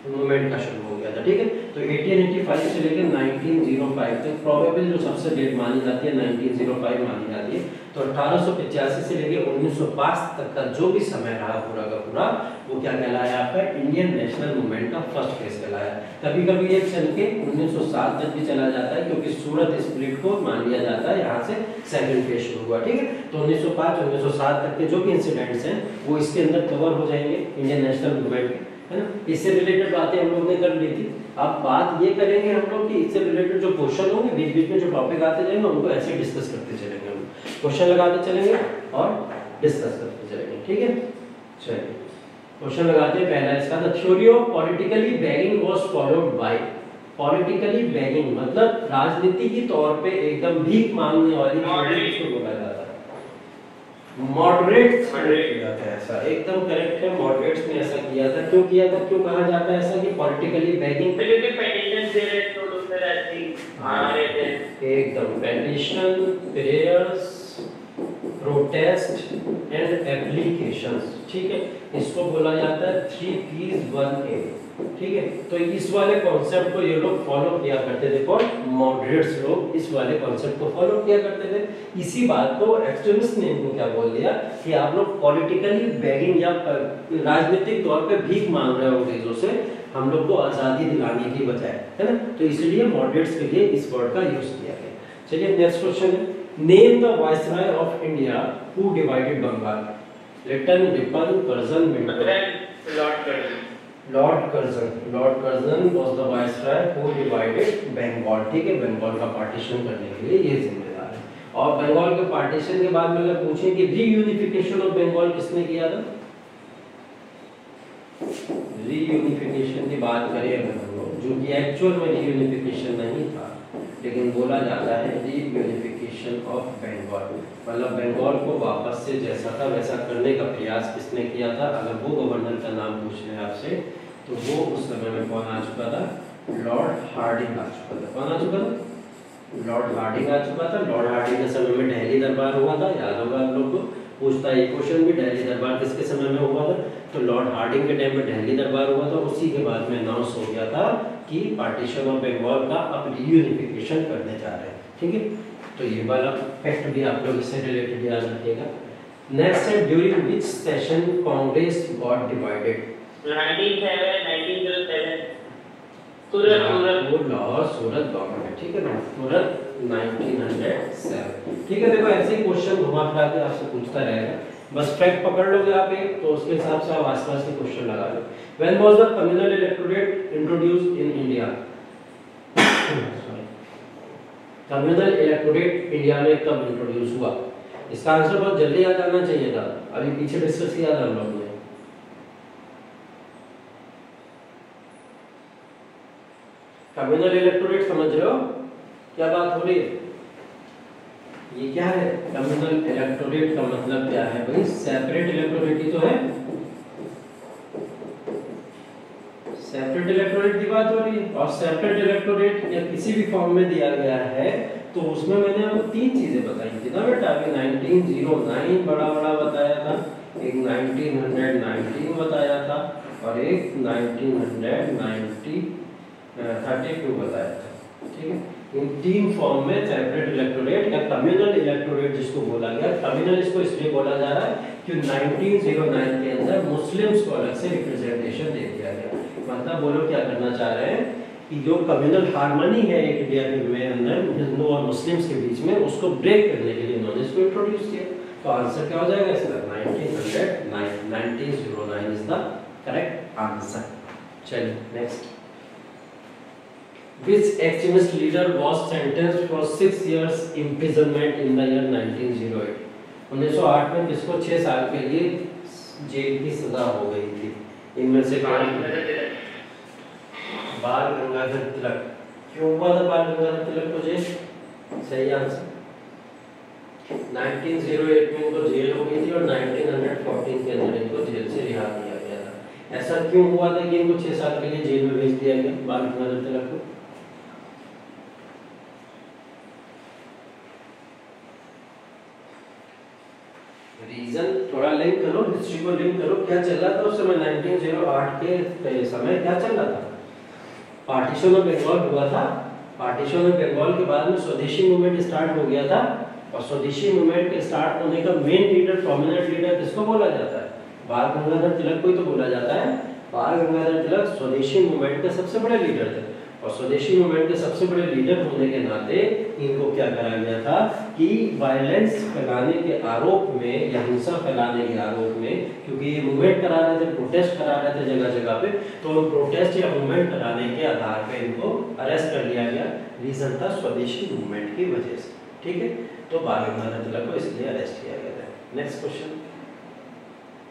movement का शुरू हो गया था, ठीक है। तो 1885 से लेकर 1905 तक प्रोबेबल जो सबसे डेट मानी जाती है 1905 मानी जाती है। तो 1885 से लेकर 1905 तक का जो भी समय रहा पूरा का पूरा, वो क्या कहलाया आपका, इंडियन नेशनल मूवमेंट का फर्स्ट फेज कहलाया। कभी कभी ये चल के 1907 तक भी चला जाता है क्योंकि सूरत स्प्लिट को मान लिया जाता है यहाँ से सेकंड फेज शुरू हुआ, ठीक है। तो 1905 1907 तक के जो भी इंसिडेंट्स हैं वो इसके अंदर कवर हो जाएंगे इंडियन नेशनल मूवमेंट के, है ना। इससे रिलेटेड बातें हम लोग ने कर ली थी। अब बात ये करेंगे हम लोग कि इससे रिलेटेड जो क्वेश्चन होंगे बीच बीच में जो टॉपिक आते जाएंगे उनको ऐसे डिस्कस करते चलेंगे, हम क्वेश्चन लगाते चलेंगे और डिस्कस करते चलेंगे, ठीक है। चलिए क्वेश्चन लगाते हैं। पहला इसका, the theory of politically bagging was followed by. Politically bagging मतलब राजनीति की तौर पे एकदम भीख मांगने वाली थ्योरी को बोला जाता है। मॉडरेट किया था, ऐसा एकदम करेक्ट है, मॉडरेट्स ने ऐसा किया था। क्यों किया था, क्यों कहा जाता है ऐसा कि पॉलिटिकली बैगिंग, क्योंकि पेटिशन दे रहे तो लोग फिर ऐसे आ रहे थे एकदम petition, prayers, protest and applications, ठीक है। इसको बोला जाता है 3 P's 1 A, ठीक है। तो इस वाले कॉन्सेप्ट को ये लोग फॉलो किया करते थे, कौन, मॉडरेट्स लोग इस वाले कॉन्सेप्ट को फॉलो किया करते थे। इसी बात को एक्सट्रीमिस्ट ने इनको क्या बोल दिया कि आप लोग पॉलिटिकली बैगिंग या राजनीतिक तौर पे भीख मांग रहे हो अंग्रेजों से, हम लोग को आजादी दिलाने की बजाय, है ना। तो इसलिए मॉडरेट्स के लिए इस वर्ड का यूज किया गया। चलिए नेक्स्ट क्वेश्चन है, name the viceroy of India who divided Bengal. Lytton, Ripon, Curzon, Lord Curzon was the viceroy who divided Bengal, ठीक है। बंगाल का पार्टीशन करने के लिए ये जिम्मेदार है। और बंगाल के पार्टीशन के बाद में अगर पूछें कि रीयूनिफिकेशन ऑफ बंगाल किसने किया था, रीयूनिफिकेशन की बात करें अगर हम लोग, जो कि एक्चुअल में रीयूनिफिकेशन नहीं था लेकिन बोला जाता है रीयूनिफिकेशन ऑफ बंगाल, मतलब बंगाल को वापस से जैसा था वैसा करने का प्रयास किसने किया था। अगर वो गवर्नर का नाम पूछ रहे हैं आपसे तो वो उस समय में कौन आ चुका था, लॉर्ड हार्डिंग आ चुका था। कौन आ चुका था, लॉर्ड हार्डिंग आ चुका था। लॉर्ड हार्डिंग के समय में दिल्ली दरबार हुआ था, याद होगा आप लोग को, पूछता है ये क्वेश्चन भी, दिल्ली दरबार किसके समय में हुआ था, तो लॉर्ड हार्डिंग के टाइम में दिल्ली दरबार हुआ था। उसी के बाद में अनाउंस हो गया था कि पार्टीशन ऑफ बंगाल का अब रीयूनिफिकेशन करने जा रहे हैं, ठीक है। तो ये वाला फैक्ट भी आप लोग इससे रिलेटेड याद रखिएगा। नेक्स्ट है, during which session Congress got divided. 1907 Surat government, ठीक है ना, सूरत 1907, ठीक है। देखो ऐसे ही क्वेश्चन घुमा फिरा के आपसे पूछता रहेगा, बस फैक्ट पकड़ लोगे आप एक, तो उसके हिसाब से आप आसपास के क्वेश्चन लगा लो। When was the communal electorate introduced in India. Communal electorate India में कब इंट्रोड्यूस हुआ, इसका आंसर बहुत जल्दी याद आना चाहिए था, अभी पीछे डिस्कस किया था हम लोग ने। कम्युनल इलेक्टोरेट समझ रहे हो क्या बात हो रही है, ये क्या है, कम्युनल इलेक्टोरेट का मतलब क्या है भाई, सेपरेट इलेक्टोरेट ही तो है, सेपरेट इलेक्टोरेट की बात हो रही है। और सेपरेट इलेक्टोरेट या किसी भी फॉर्म में दिया गया है तो उसमें मैंने आपको 3 चीजें बताई थी ना बेटा, अभी 1909 बड़ा बताया था, एक 1919 बताया था और एक 1932 बताया था, ठीक है। इन 3 फॉर्म में सेपरेट इलेक्टोरेट या कम्युनल इलेक्टोरेट जिसको बोला गया, कम्युनल इसको इसलिए बोला जा रहा है कि 1909 के अंदर मुस्लिम्स को अलग से रिप्रेजेंटेशन दे दिया गया। मतलब वो लोग क्या करना चाह रहे हैं कि जो कम्युनल हार्मनी है एक इंडिया के अंदर हिंदू और मुस्लिम्स के बीच में, उसको ब्रेक करने के लिए इन्होंने इसको इंट्रोड्यूस किया। तो आंसर क्या हो जाएगा इसका, 1909 इज द करेक्ट आंसर। चलिए next. Which extremist leader was sentenced for 6 years imprisonment in the year 1908? 1908 में किसको 6 साल के लिए जेल की सजा हो गई थी? इनमें से बाल गंगाधर तिलक। क्यों हुआ था बाल गंगाधर तिलक को जेल? सही आंसर। 1908 में इनको जेल हो गई थी और 1914 के अंदर इनको जेल से रिहा किया गया था। ऐसा क्यों हुआ था कि इनको 6 साल के लिए जेल में भेज दिया गया बाल गंगाधर तिलक को? रीजन थोड़ा लिंक करो, हिस्ट्री को लिंक करो। क्या चल रहा था उस समय 1908 के समय? क्या चल रहा था? पार्टीशन ऑफ बंगाल हुआ था। पार्टीशन ऑफ बंगाल के बाद में स्वदेशी मूवमेंट स्टार्ट हो गया था और स्वदेशी मूवमेंट के स्टार्ट होने का मेन लीडर, प्रोमिनेंट लीडर किसको बोला जाता है? बाल गंगाधर तिलक को ही तो बोला जाता है। बाल गंगाधर तिलक स्वदेशी मूवमेंट के सबसे बड़े लीडर थे और स्वदेशी मूवमेंट के सबसे बड़े लीडर होने के नाते इनको क्या करा गया था कि वायलेंस फैलाने के आरोप में या हिंसा फैलाने के आरोप में, क्योंकि ये मूवमेंट करा रहे थे, प्रोटेस्ट करा रहे थे जगह जगह पे, तो प्रोटेस्ट या मूवमेंट कराने के आधार पे इनको अरेस्ट कर लिया गया। रीजन था स्वदेशी मूवमेंट की वजह से। ठीक है, तो बाल गंगाधर तिलक को इसलिए अरेस्ट किया गया था। Next question.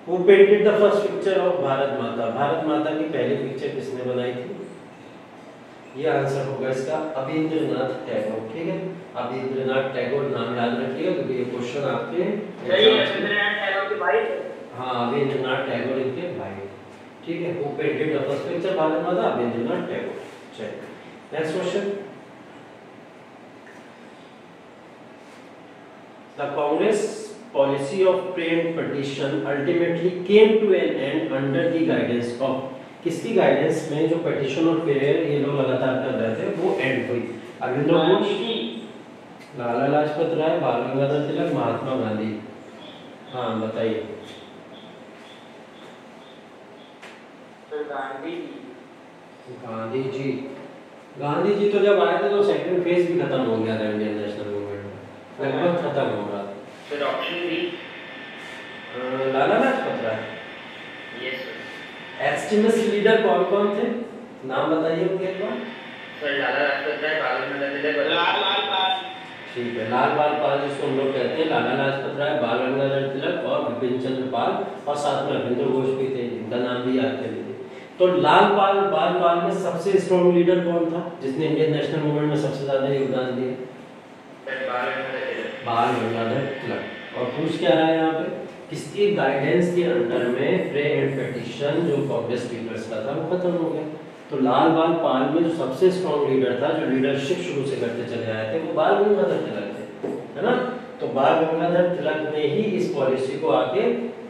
Who painted the first picture of Bharat माता? भारत माता की पहली पिक्चर किसने बनाई थी? ये आंसर होगा इसका अबींद्रनाथ टैगोर। ठीक है, अबींद्रनाथ टैगोर नाम याद रखिएगा क्योंकि ये क्वेश्चन आपके अबींद्रनाथ टैगोर के भाई थे। हाँ, अबींद्रनाथ टैगोर इनके भाई। ठीक है, who painted the first picture Bharat माता? अबींद्रनाथ टैगोर। चलिए next question. The Congress policy of prayer and petition ultimately came to an end under the guidance of, किसकी गाइडेंस में जो पेटिशन और प्रेयर ये लोग लगातार कर रहे थे वो एंड हुई? अरविंदो घोष, लाला लाजपत राय, बाल गंगाधर तिलक, महात्मा गांधी। हाँ बताइए। गांधी जी तो जब आए थे तो सेकंड फेज भी खत्म हो गया था इंडियन नेशनल मूवमेंट में, लगभग खत्म हो रहा था। फिर option B Lala Lajpat Rai. Yes sir. Extremist leader कौन कौन थे? नाम बताइए उनके एक बार। सर लाला लाजपत राय, बाल गंगाधर तिलक, लाल बाल पाल। ठीक है, लाल बाल पाल जिसको हम लोग कहते हैं, लाला लाजपत राय, बाल गंगाधर तिलक और विपिन चंद्र पाल, और साथ में अरविंदो घोष भी थे जिनका नाम भी याद कर लीजिए। तो लाल बाल पाल में सबसे स्ट्रॉन्ग लीडर कौन था जिसने इंडियन नेशनल मूवमेंट में सबसे ज्यादा योगदान दिया? बाल गंगाधर तिलक। और पूछ क्या रहा है यहाँ पे? किसकी गाइडेंस के अंडर में प्रे एंड पेटिशन जो कांग्रेस लीडर्स का था वो खत्म हो गया? तो लाल बाल पाल में जो सबसे स्ट्रॉन्ग लीडर था, जो लीडरशिप शुरू से करते चले आए थे, वो बाल गंगाधर तिलक थे, है ना? तो बाल गंगाधर तिलक ने ही इस पॉलिसी को आगे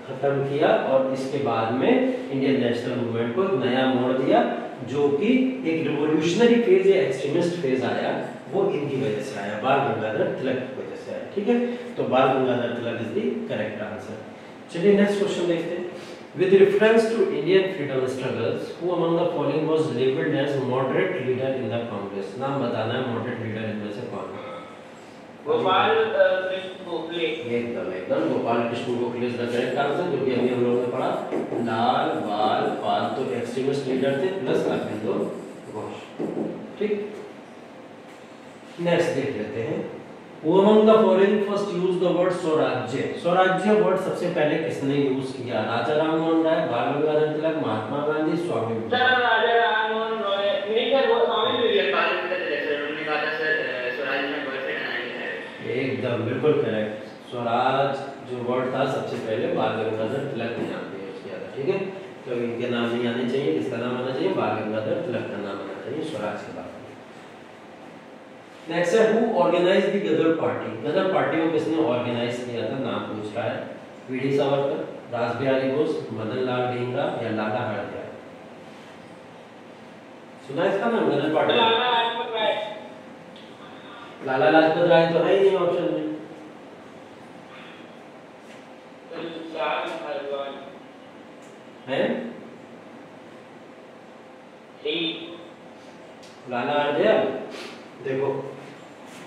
खत्म किया और इसके बाद में इंडियन नेशनल मूवमेंट को एक नया मोड़ दिया, जो कि एक रिवॉल्यूशनरी फेज या एक्सट्रीमिस्ट फेज आया, वो इनकी वजह से आया, बाल गंगाधर तिलक की वजह से आया। ठीक है, तो बाल Gangadhar Tilak is the correct answer. चलिए नेक्स्ट क्वेश्चन देखते हैं। With reference to Indian freedom struggles, who among the following was labeled as moderate leader in the Congress? नाम बताना है moderate leader इनमें से कौन है? गोपाल कृष्ण गोखले। एकदम Gopal Krishna Gokhale is the correct answer, जो कि अभी हम लोगों ने पढ़ा। लाल बाल पाल तो एक्सट्रीमिस्ट लीडर थे प्लस अरविंदो घोष। ठीक, नेक्स्ट देख लेते हैं। Who among the following first used the word स्वराज्य? स्वराज्य वर्ड सबसे पहले किसने यूज किया? राजा राममोहन राय, बाल गंगाधर तिलक, महात्मा गांधी, स्वामी विवेकानंद। राजा राममोहन राय नहीं सर, वो स्वामी विवेकानंद थे सर। उन्होंने कहा था सर स्वराज में बॉयफ्रेंड आएंगे सर। एकदम बिल्कुल करेक्ट। स्वराज जो वर्ड था सबसे पहले बाल गंगाधर तिलक ने यहाँ पे यूज किया था। ठीक है, तो इनके नाम नहीं आने चाहिए, किसका नाम आना चाहिए? बाल गंगाधर तिलक का नाम आना चाहिए स्वराज के बाद। नेक्स्ट है who organized the Ghadar party? Ghadar party को किसने ऑर्गेनाइज किया था? नाम पूछ रहा है। वीडी सावरकर, रासबिहारी बोस, मदन लाल ढींगरा या लाला हरदयाल? सुना इसका नाम गदर पार्टी? लाला लाजपत राय। लाला लाजपत राय तो है ही नहीं ऑप्शन में। है लाला हरदयाल। देखो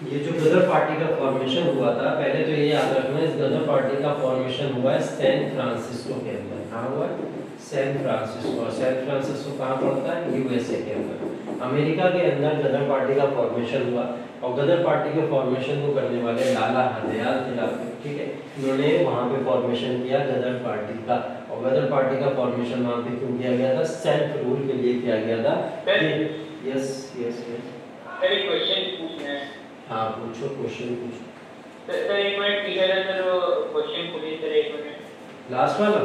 ये जो गदर पार्टी का फॉर्मेशन हुआ था, पहले तो ये याद रखना, इस गदर पार्टी का फॉर्मेशन हुआ है सैन फ्रांसिस्को के अंदर। कहाँ हुआ है? San Francisco. और सैन फ्रांसिस्को कहाँ पड़ता है? यूएसए के अंदर। अमेरिका के अंदर गदर पार्टी का फॉर्मेशन हुआ, और गदर पार्टी के फॉर्मेशन को करने वाले लाला हरदयाल थे, ठीक है। इन्होंने वहाँ पे फॉर्मेशन किया गदर पार्टी का, और गदर पार्टी का फॉर्मेशन वहाँ पे क्यों किया गया था? सेल्फ रूल के लिए किया गया था। Yes yes yes. एक क्वेश्चन पूछना है। हाँ पूछो, क्वेश्चन पूछो। सर एक मिनट पीछे सर वो क्वेश्चन पूछिए सर, एक मिनट। लास्ट वाला?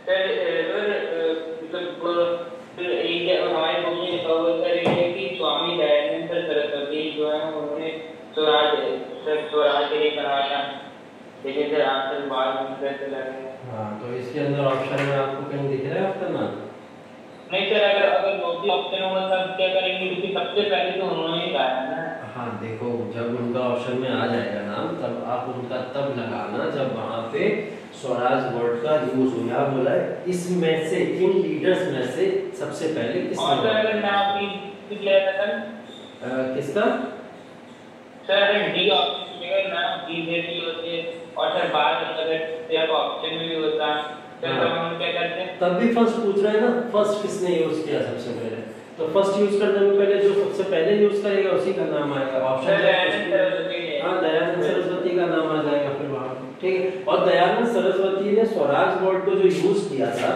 सर मतलब ये हमारे बुक में लिखा हुआ सर ये कि स्वामी दयानंद सरस्वती जो है उन्होंने स्वराज के लिए कहा था, लेकिन सर आंसर बाद में कैसे लगे? हाँ तो इसके अंदर ऑप्शन में आपको कहीं दिख रहा है आपका नाम? नहीं सर, अगर दो भी ऑप्शन होगा तब क्या करेंगे, क्योंकि सबसे पहले तो उन्होंने ही गाया ना। हाँ देखो, जब उनका ऑप्शन में आ जाएगा नाम, तब आप उनका तब लगाना जब वहाँ पे स्वराज वर्ड का यूज हो। यहाँ बोला है इसमें से, इन लीडर्स में से सबसे पहले किसने? और सर अगर नाम भी लिया था सर किसका? सर डी ऑप्शन में नाम डी दे दी होते, और सर बाद अगर ऑप्शन में भी होता सर तो हम क्या करते हैं? तब भी फर्स्ट पूछ रहे हैं ना, फर्स्ट किसने यूज किया सबसे पहले, तो फर्स्ट यूज करने में पहले जो सबसे पहले यूज करेगा उसी का नाम आएगा। ऑप्शन हाँ दयानंद सरस्वती का नाम आ जाएगा फिर वहाँ पे, ठीक है। और दयानंद सरस्वती ने स्वराज वर्ड को जो यूज किया था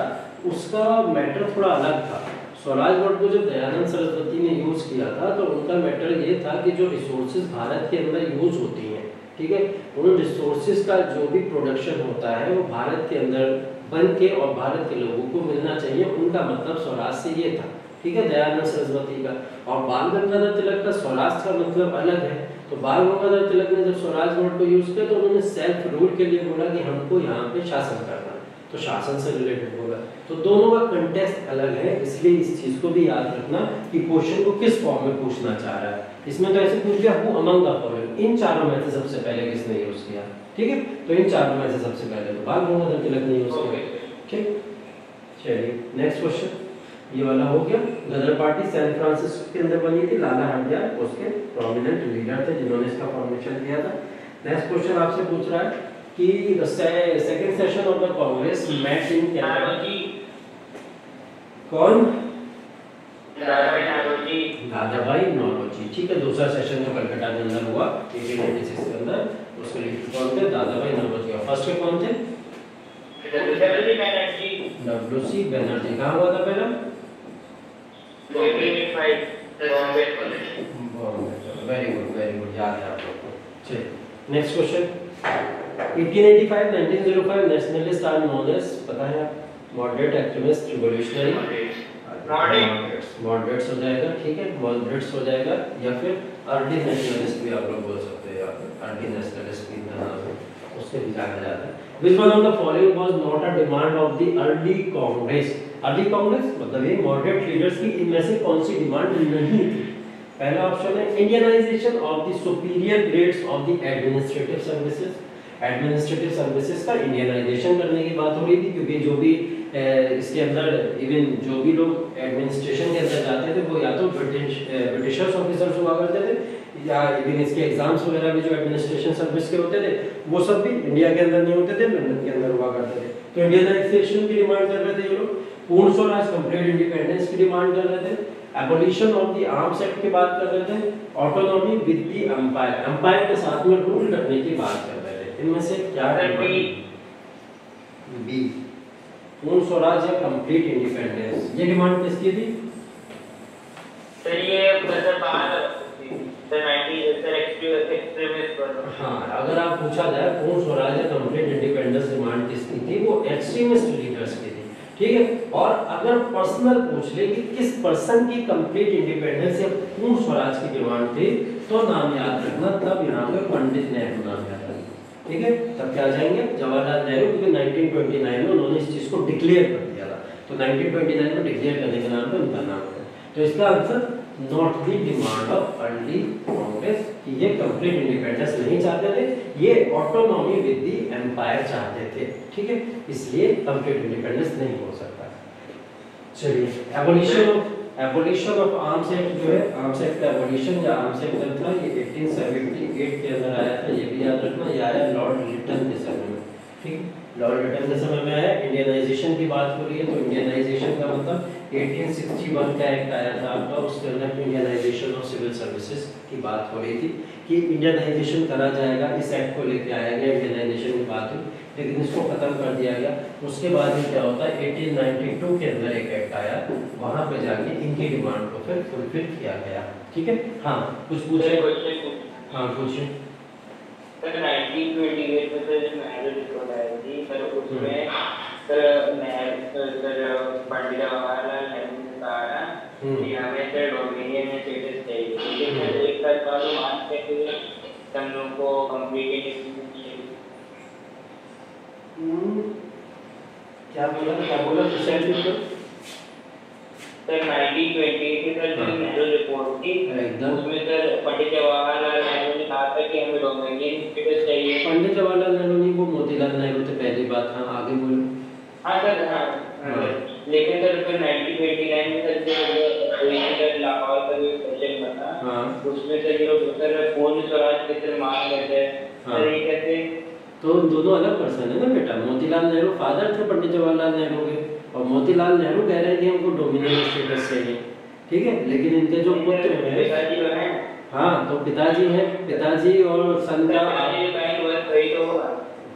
उसका मैटर थोड़ा अलग था। स्वराज वर्ड को जब दयानंद सरस्वती ने यूज किया था तो उनका मैटर ये था कि जो रिसोर्सेज भारत के अंदर यूज होती हैं, ठीक है, उन रिसोर्सेज का जो भी प्रोडक्शन होता है वो भारत के अंदर बन के और भारत के लोगों को मिलना चाहिए, उनका मतलब स्वराज से ये था, ठीक है, दयानंद सरस्वती का। और बाल गंगाधर तिलक का स्वराज का मतलब अलग है। तो बाल गंगाधर तिलक ने जब स्वराज वर्ड को यूज किया तो उन्होंने सेल्फ रूल के लिए बोला कि हमको यहाँ पे शासन करना है, तो शासन से रिलेटेड बोला। तो दोनों का कंटेक्स्ट अलग है, इसलिए इस चीज को भी याद रखना कि क्वेश्चन को किस फॉर्म में पूछना चाह रहा है। इसमें तो ऐसे पूछ दिया हु अमंग द फॉलोइंग, इन चारों में से सबसे पहले किसने यूज किया, ठीक है, तो इन चारों में से सबसे पहले तो बाल गंगाधर तिलक ने यूज किया, ठीक। चलिए नेक्स्ट क्वेश्चन, ये वाला हो गया। गदर पार्टी सैन फ्रांसिस्को के अंदर बनी थी, लाला हरदयाल उसके प्रोमिनेंट लीडर थे जिन्होंने इसका फॉर्मेशन किया था। नेक्स्ट क्वेश्चन आपसे पूछ रहा है कि second session of the Congress met in Calcutta. कौन? दादाभाई नौरोजी, ठीक है। दूसरा सेशन जो कलकत्ता के अंदर हुआ 1896 के अंदर, उसके लीडर कौन थे? दादाभाई नौरोजी। और फर्स्ट में कौन थे? डब्ल्यूसी बनर्जी। कहाँ हुआ था पहला? वेरी गुड, याद है आप लोग को। चलिए next question, 1885-1905 nationalist are known as, पता है आप? Moderate, extremist, revolutionary. मॉडरेट्स हो जाएगा, ठीक है, मॉडरेट्स हो जाएगा, या फिर अर्ली नेशनलिस्ट भी आप लोग बोल सकते हैं, या फिर अर्ली नेशनलिस्ट भी नाम है, उससे भी जाना जाता है। Which one of the following was not a demand of the early Congress? Early Congress मतलब ये मॉडरेट लीडर्स की इनमें से कौन सी डिमांड नहीं थी? पहला ऑप्शन है Indianisation of the superior grades of the administrative services. Administrative services का इंडियनाइजेशन करने की बात हो रही थी, क्योंकि जो भी इसके अंदर इवन जो भी लोग एडमिनिस्ट्रेशन के अंदर जाते थे वो या तो ब्रिटिशर्स ऑफिसर्स हुआ करते थे, या इवन इसके एग्जाम्स वगैरह भी जो एडमिनिस्ट्रेशन सर्विस के होते थे वो सब भी इंडिया के अंदर नहीं होते थे, लंदन के अंदर हुआ करते थे। तो इंडियनाइजेशन की डिमांड कर रहे थे ये लोग, पूर्ण स्वराज कंप्लीट इंडिपेंडेंस की डिमांड कर रहे थे, abolition of the Arms Act की बात कर रहे थे, autonomy with the empire, empire के साथ में रूल करने की बात कर रहे थे। इनमें से क्या बी, पूर्ण स्वराज या कंप्लीट इंडिपेंडेंस, ये डिमांड किसकी थी? सर ये हाँ, अगर आप पूछा जाए पूर्ण स्वराज या कंप्लीट इंडिपेंडेंस डिमांड किसकी थी, वो एक्सट्रीमिस्ट लीडर्स की थी, ठीक है। और अगर पर्सनल पूछ ले कि किस पर्सन की कंप्लीट इंडिपेंडेंस या पूर्ण स्वराज की डिमांड थी, तो नाम याद रखना, तब यहाँ पे पंडित नेहरू नाम याद रखना, ठीक है। तब क्या जाएंगे? जवाहरलाल नेहरू, क्योंकि 1929 में उन्होंने इस चीज को डिक्लेयर कर दिया था, तो 1929 में डिक्लेयर करने के नाम पे उनका नाम है। तो इसका answer not the demand of early Congress, कि ये कंप्लीट इंडिपेंडेंस नहीं चाहते थे, ये ऑटोनॉमी विद द एम्पायर चाहते थे, ठीक है, इसलिए कंप्लीट इंडिपेंडेंस नहीं हो सकता। चलिए, एबोलिशन ऑफ आर्म्स एक्ट जो है, आर्म्स एक्ट का एबोलिशन या आर्म्स एक्ट था ये 1878 के अंदर आया था, ये भी याद रखना। ये आया लॉर्ड लिटन के समय में, ठीक है, लॉर्ड लिटन के समय में आया। इंडियनाइजेशन की बात हो रही है, तो इंडियनाइजेशन का मतलब 1861 का एक्ट आया था आपका, उसके अंदर इंडियनाइजेशन ऑफ सिविल सर्विसेज की बात हो रही थी कि इंडियनाइजेशन करा जाएगा, इस एक्ट को लेके आया गया, इंडियनाइजेशन की बात हुई, लेकिन इसको खत्म कर दिया गया। उसके बाद में क्या होता है, 1892 के अंदर एक एक्ट आया, वहां पे जाके इनकी डिमांड को फिर फुलफिल किया गया, ठीक है। हाँ कुछ पूछे? हाँ पूछे। सर 1928 में सर मैरिज रिपोर्ट आई थी सर, उसमें सर पंडित जवाहरलाल नेहरू ने कहा कि हमें सर डोमिनियन स्टेटस चाहिए, लेकिन सर एक साल बाद मार्च तक हम लोगों को कंप्लीट क्या बोला सर 1928 की सर नेहरू रिपोर्ट थी, उसमें सर पंडित जवाहरलाल नेहरू ने कहा था कि हमें डोमिनियन स्टेटस चाहिए। पंडित जवाहरलाल नेहरू नहीं, वो मोतीलाल नेहरू थे, पहली बात। हाँ आगे बोलो। हाँ सर, हाँ लेकिन सर फिर 1929 में सर लाहौर का जो सेशन बना, उसमें सर ये सर पूर्ण स्वराज के सर मांग करते हैं, सर ये कहते हैं तो दोनों अलग पर्सन है ना बेटा। मोतीलाल नेहरू फादर थे पंडित जवाहरलाल नेहरू के, और मोतीलाल नेहरू कह रहे हैं कि हमको डोमिनियन स्टेटस चाहिए, ठीक है, लेकिन इनके जो पुत्र हैं, हाँ तो पिताजी हैं, पिताजी और सन का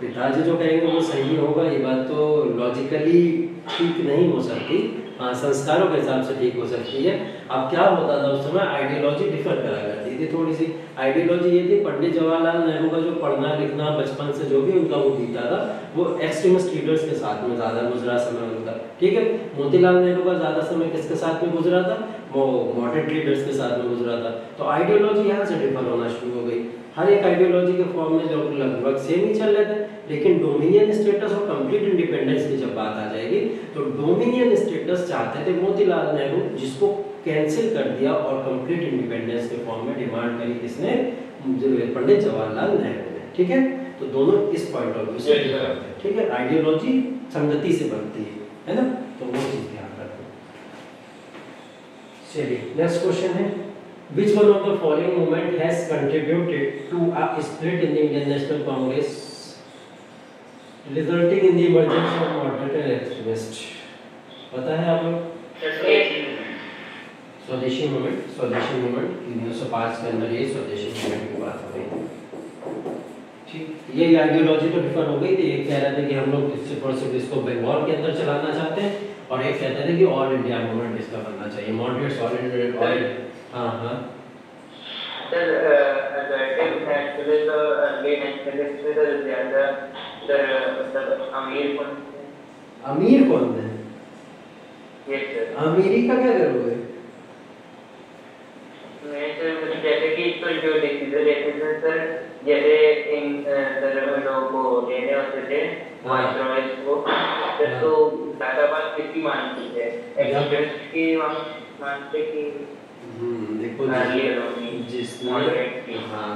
पिताजी जो कहेंगे वो सही होगा, ये बात तो लॉजिकली ठीक नहीं हो सकती, हाँ संस्कारों के हिसाब से ठीक हो सकती है। अब क्या होता था उस समय, आइडियोलॉजी डिफर करा करती थी थोड़ी सी। आइडियोलॉजी ये थी, पंडित जवाहरलाल नेहरू का जो पढ़ना लिखना बचपन से जो भी उनका वो बीता था, वो एक्सट्रीमिस्ट लीडर्स के साथ में ज़्यादा गुजरा समय उनका, ठीक है। मोतीलाल नेहरू का ज़्यादा समय किसके साथ में गुजरा था, वो मॉडरेट लीडर्स के साथ में गुजरा था। तो आइडियोलॉजी यहाँ से डिफर होना शुरू हो गई। हर एक आइडियोलॉजी के फॉर्म में लोग लगभग सेम ही चल रहे थे, लेकिन डोमिनियन स्टेटस और कंप्लीट इंडिपेंडेंस की जब बात आ जाएगी, तो डोमिनियन स्टेटस चाहते थे मोतीलाल नेहरू, जिसको कैंसिल कर दिया और कंप्लीट इंडिपेंडेंस के फॉर्म में डिमांड करी किसने, पंडित जवाहरलाल नेहरू ने, ठीक है। तो दोनों इस पॉइंट ऑफ व्यू से, ठीक है, आइडियोलॉजी संगति से बनती है ना, तो वो चीज ध्यान रखो। चलिए नेक्स्ट क्वेश्चन है, which one of the following movement has contributed to a split in the Indian National Congress resulting in the emergence of moderate and extremist? पता है आप लोग? स्वदेशी मूवमेंट 1905 के अंदर ये स्वदेशी मूवमेंट की बात हो रही है, ठीक। ये आइडियोलॉजी तो डिफर हो गई थी, एक कह रहे थे कि हम लोग सिर्फ इसको बंगाल के अंदर चलाना चाहते हैं, और एक कहते थे कि ऑल इंडिया मूवमेंट इसका बनना चाहिए, मॉडरेट्स ऑल इंडिया। हाँ सर एक्चुअली तो अर्ली नेशनलिस्ट में सर ज्यादा सर अमीर कौन है? Yes sir. अमीरी का क्या करोगे? मैं सर जैसे कि तो जो डिसीजन लेते थे सर, जैसे इन सर लोगों को लेने होते थे वाइसरॉयज को, तो ज्यादा बात किसकी मानती है, एक्सट्रीमिस्ट की मानते की? देखो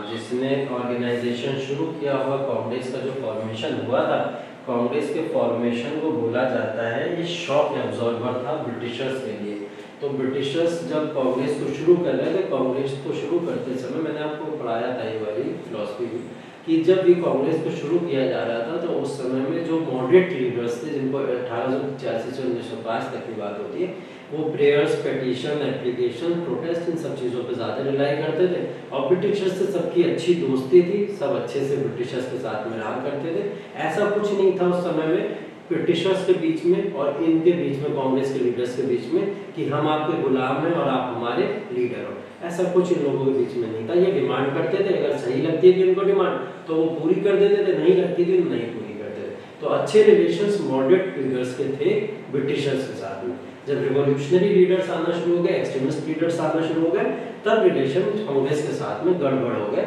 जिसने ऑर्गेनाइजेशन शुरू किया हुआ कांग्रेस का जो फॉर्मेशन हुआ था, कांग्रेस के फॉर्मेशन को बोला जाता है ये शॉक एब्जॉर्बर था ब्रिटिशर्स के लिए। तो ब्रिटिशर्स जब कांग्रेस को शुरू कर रहे थे, कांग्रेस को शुरू करते समय मैंने आपको पढ़ाया था ये वाली फिलॉसफी भी, कि जब ये कांग्रेस को शुरू किया जा रहा था, तो उस समय में जो मॉडरेट लीडर्स थे, जिनको 1885 से 1905 तक की बात होती है, वो प्रेयर्स, पेटिशन, एप्लीकेशन, प्रोटेस्ट, इन सब चीज़ों पे ज़्यादा रिलाई करते थे, और ब्रिटिशर्स से सबकी अच्छी दोस्ती थी, सब अच्छे से ब्रिटिशर्स के साथ में रहा करते थे। ऐसा कुछ नहीं था उस समय में ब्रिटिशर्स के बीच में और इनके बीच में, कांग्रेस के लीडर्स के बीच में, कि हम आपके गुलाम हैं और आप हमारे लीडर हो, ऐसा कुछ इन लोगों के बीच में नहीं था। ये डिमांड करते थे, अगर सही लगती थी उनको डिमांड तो वो पूरी कर देते थे, नहीं लगती थी तो नहीं पूरी करते थे। तो अच्छे रिलेशंस मॉडरेट लीडर्स के थे ब्रिटिशर्स के साथ में। जब रिवॉल्यूशनरी लीडर्स आना शुरू हो गए, एक्सट्रीमिस्ट लीडर्स आना शुरू हो गए, तब रिलेशन कांग्रेस के साथ में गड़बड़ हो गए,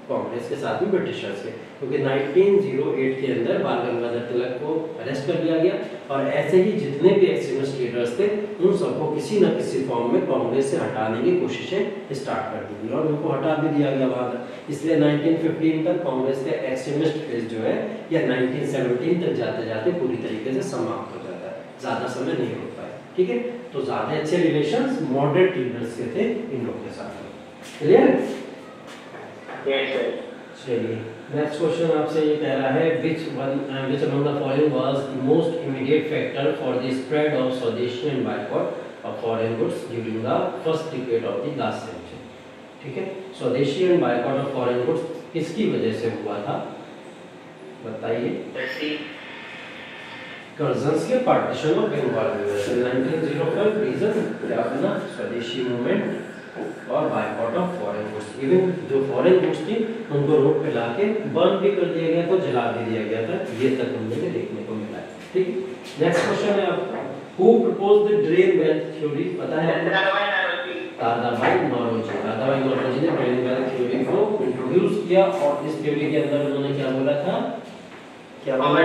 कांग्रेस के साथ में ब्रिटिशर्स के, क्योंकि 1908 के अंदर बाल गंगाधर तिलक को अरेस्ट कर लिया गया, और ऐसे ही जितने भी एक्सट्रीमिस्ट लीडर्स थे उन सबको किसी न किसी फॉर्म में कांग्रेस से हटाने की कोशिशें स्टार्ट कर दी, और उनको हटा भी दिया गया बाद। इसलिए 1915 तक कांग्रेस का एक्सट्रीमिस्ट फेज जो है, या 1917 तक जाते जाते पूरी तरीके से समाप्त हो जाता है, ज़्यादा समय नहीं हो पाया। ठीक है। तो ज्यादा अच्छे रिलेशंस मॉडरेट लीडर्स के थे इन लोग के साथ। क्लियर? Yes sir. चलिए नेक्स्ट क्वेश्चन आपसे ये कह रहा है which among the following was the most immediate factor for the spread of Swadeshi and boycott of foreign goods during the first decade of the last century। ठीक है, स्वदेशी and boycott of foreign goods किसकी वजह से हुआ था बताइए? कर्जन्स के पार्टीशन ऑफ बंगाल की वजह से 1905 रीजन क्या बना? स्वदेशी मूवमेंट और boycott of foreign goods. Even जो फॉरेन गुड्स थी उनको रोड पे लाके बर्न भी कर दिया गया था, जला भी दिया गया था, ये तक हमने देखने को मिला है। ठीक, नेक्स्ट क्वेश्चन है आपका, who proposed the drain wealth theory? पता है? दादाभाई नौरोजी। दादाभाई नौरोजी ने ड्रेन वेल्थ थ्योरी को इंट्रोड्यूस किया और इस थ्योरी के अंदर उन्होंने क्या बोला था? क्या बोला?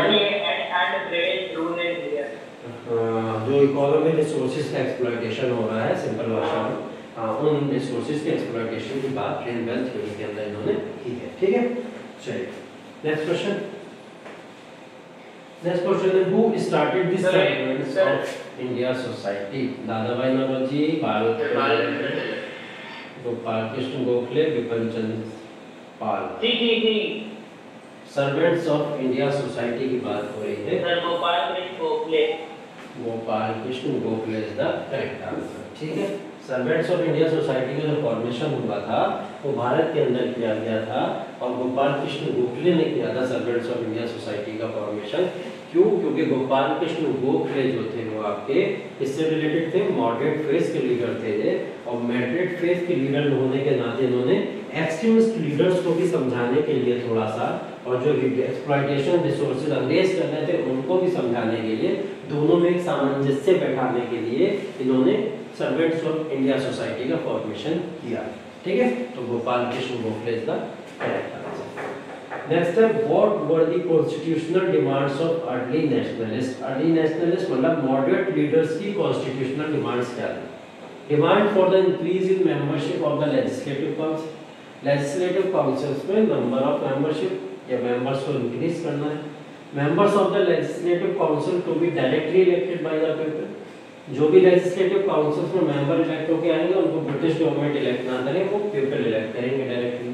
जो इकोनॉमी रिसोर्सेज का एक्सप्लॉयटेशन हो रहा है, सिंपल भाषा में उन रिसोर्सेज के एक्सप्लॉयटेशन की बात ड्रेन वेल्थ थ्योरी के अंदर इन्होंने की है। ठीक है, चलिए नेक्स्ट क्वेश्चन। नेक्स्ट क्वेश्चन है, who started this segments of India society? Dadabhai Naoroji, Gopal Krishna Gokhale, Bipin Chandra Pal. Servants of India society की बात हो रही है। Sir Gopal Krishna Gokhale. Gopal Krishna Gokhale is the correct answer. ठीक है, सर्वेंट्स ऑफ इंडिया सोसाइटी का जो फॉर्मेशन हुआ था वो भारत के अंदर किया गया था और गोपाल कृष्ण गोखले ने किया था सर्वेंट्स ऑफ इंडिया सोसाइटी का फॉर्मेशन। क्यों? क्योंकि गोपाल कृष्ण गोखले जो थे वो आपके इससे रिलेटेड थे, मॉडरेट फेज के लीडर थे और मॉडरेट फेज के लीडर होने के नाते इन्होंने एक्सट्रीमिस्ट लीडर्स को भी समझाने के लिए थोड़ा सा, और जो एक्सप्लॉयटेशन रिसोर्सेज अंग्रेज कर रहे थे उनको भी समझाने के लिए, दोनों में एक सामंजस्य बैठाने के लिए इन्होंने सर्वेंट्स ऑफ इंडिया सोसाइटी का फॉर्मेशन किया। ठीक है, तो Gopal Krishna Gokhale is the correct answer. Next है, what were the constitutional demands of early nationalist? Early nationalist मतलब मॉडरेट लीडर्स की कॉन्स्टिट्यूशनल डिमांड्स क्या थी? Demand for the increase in membership of the legislative council. Legislative councils में number of membership या members को increase करना है। Members of the legislative council to be directly elected by the people. जो भी legislative councils में member elect होकर आएंगे उनको ब्रिटिश गवर्नमेंट इलेक्ट ना करे, वो पीपल इलेक्ट करेंगे directly,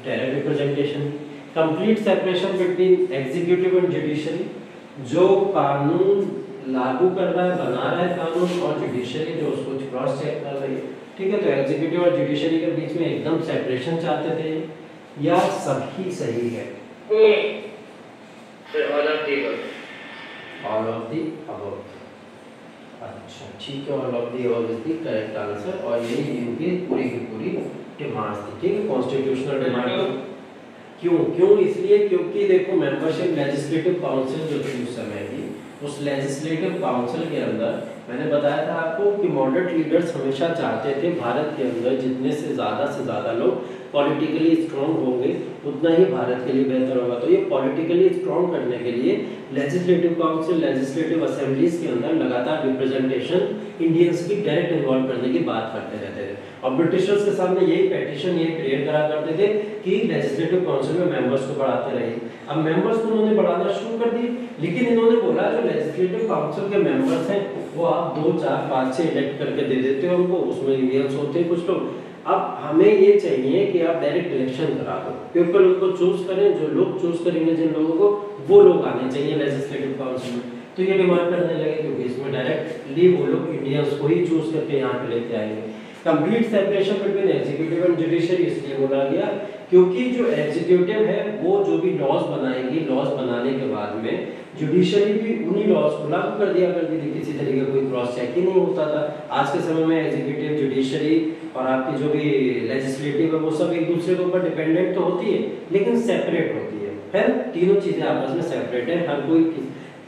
direct representation. Complete separation between executive and judiciary. जो कानून लागू कर रहा है, बना रहा है कानून, और जुडिशरी जो उसको क्रॉस चेक कर रही है। ठीक है, तो एग्जीक्यूटिव और जुडिशरी के बीच में एकदम सेपरेशन चाहते थे या सभी सही है? All of the above. अच्छा ठीक है, all of the above is the correct answer और यही इनकी पूरी की पूरी डिमांड्स थी। ठीक है, कॉन्स्टिट्यूशनल डिमांड। क्यों? इसलिए क्योंकि देखो मेंबरशिप लेजिस्लेटिव काउंसिल जो थी उस समय की, उस लेजिस्लेटिव काउंसिल के अंदर मैंने बताया था आपको कि मॉडरेट लीडर्स हमेशा चाहते थे भारत के अंदर जितने से ज़्यादा लोग पॉलिटिकली स्ट्रॉन्ग होंगे उतना ही भारत के लिए बेहतर होगा। तो ये पॉलिटिकली स्ट्रॉन्ग करने के लिए लेजिस्लेटिव काउंसिल, लेजिस्लेटिव असेंबलीज के अंदर लगातार रिप्रेजेंटेशन इंडियंस की डायरेक्ट इन्वॉल्व करने की बात करते रहते थे और ब्रिटिशर्स के सामने यही पेटिशन ये क्रिएट करा करते थे कि लेजिस्लेटिव काउंसिल में मेंबर्स को बढ़ाते रहिए। अब मेंबर्स को उन्होंने बढ़ाना शुरू कर दी, लेकिन इन्होंने बोला जो लेजिस्लेटिव काउंसिल के मेंबर्स हैं वो आप 2, 4, 5, 6 इलेक्ट करके दे देते हो उनको, उसमें इंडियंस होते हैं कुछ लोग। अब हमें ये चाहिए कि आप डायरेक्ट इलेक्शन करा दो, पीपल उनको चूज करें, जो लोग चूज करेंगे जिन लोगों को वो लोग आने चाहिए लेजिस्लेटिव काउंसिल में। तो ये डिमांड करने लगे क्योंकि इसमें डायरेक्टली वो लोग इंडियंस को ही चूज करके यहाँ पे लेके आएंगे। Complete separation between executive and judiciary इसलिए बोला गया क्योंकि जो एग्जीक्यूटिव है वो जो भी लॉज बनाएगी, लॉज बनाने के बाद में जुडिशरी भी उन्हीं लॉज को लागू कर दिया करती थी, किसी तरीके का कोई क्रॉस चेक ही नहीं होता था। आज के समय में एग्जीक्यूटिव, जुडिशरी और आपकी जो भी लेजिस्लेटिव है वो सब एक दूसरे के ऊपर डिपेंडेंट तो होती है लेकिन सेपरेट होती है। तीनों चीजें आपस में सेपरेट है, हर कोई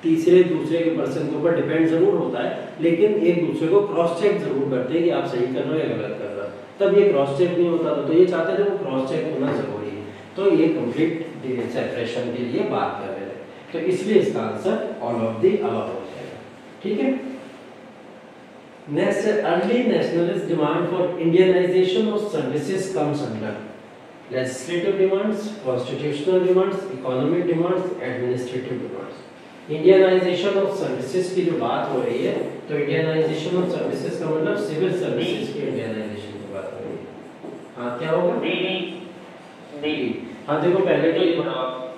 तीसरे दूसरे के पर्सन के ऊपर डिपेंड जरूर होता है लेकिन एक दूसरे को क्रॉस चेक जरूर करते हैं कि आप सही कर रहे हो या गलत कर रहे हो। तब ये क्रॉस चेक नहीं होता था, तो ये चाहते थे वो क्रॉस चेक होना जरूरी है, तो ये कंप्लीट सेपरेशन के लिए बात कर रहे थे, तो इसलिए इसका answer all of the above हो जाएगा। ठीक है, next early nationalist demand for Indianisation of services comes under legislative demands, constitutional demands, economic demands, administrative demands. Indianisation of services की जो बात हो रही है, तो इंडियनाइजेशन ऑफ सर्विसेज का मतलब सिविल सर्विसेज की इंडियनाइजेशन की बात हो रही है। हाँ क्या होगा? हाँ देखो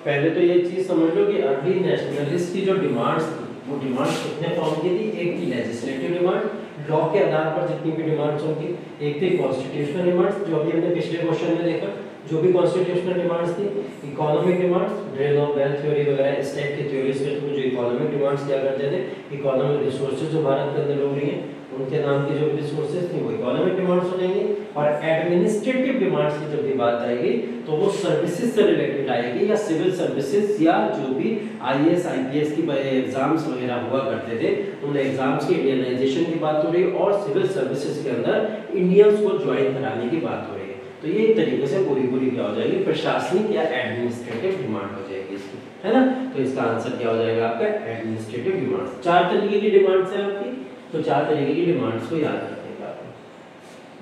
पहले तो ये चीज समझ लो कि अर्ली नेशनलिस्ट की जो डिमांड्स थी, वो डिमांड्स कितने फॉर्म की थी? एक थी लेजिस्लेटिव डिमांड, लॉ के आधार पर जितनी भी डिमांड्स होंगी, एक थी कॉन्स्टिट्यूशनल डिमांड्स जो अभी हमने पिछले क्वेश्चन में देखा, जो भी कॉन्स्टिट्यूशनल डिमांड्स थी, economic demands, drain of wealth theory वगैरह इस टाइप की थ्योरीज के थ्रू जो इकोनॉमिक डिमांड्स किया करते थे, इकोनॉमिक रिसोर्सेज जो भारत के अंदर हो रही हैं उनके नाम की जो रिसोर्सेज थी वो इकोनॉमिक डिमांड्स हो जाएंगी। और एडमिनिस्ट्रेटिव डिमांड्स की जब भी बात आएगी तो वो सर्विसेज से रिलेटेड आएगी, या सिविल सर्विसेज, या जो भी आईएएस आईपीएस की एग्जाम्स वगैरह हुआ करते थे उन एग्जाम्स की इंडियनाइजेशन की बात हो रही है, और सिविल सर्विसेज के अंदर इंडियंस को ज्वाइन कराने की बात हो रही है। तो ये एक तरीके से पूरी क्या हो जाएगी? प्रशासनिक या एडमिनिस्ट्रेटिव डिमांड हो जाएगी इसकी, है ना। तो इसका आंसर क्या हो जाएगा आपका? Administrative demands. 4 तरीके की डिमांड्स है आपकी, तो 4 तरीके की डिमांड्स को याद रखिएगा।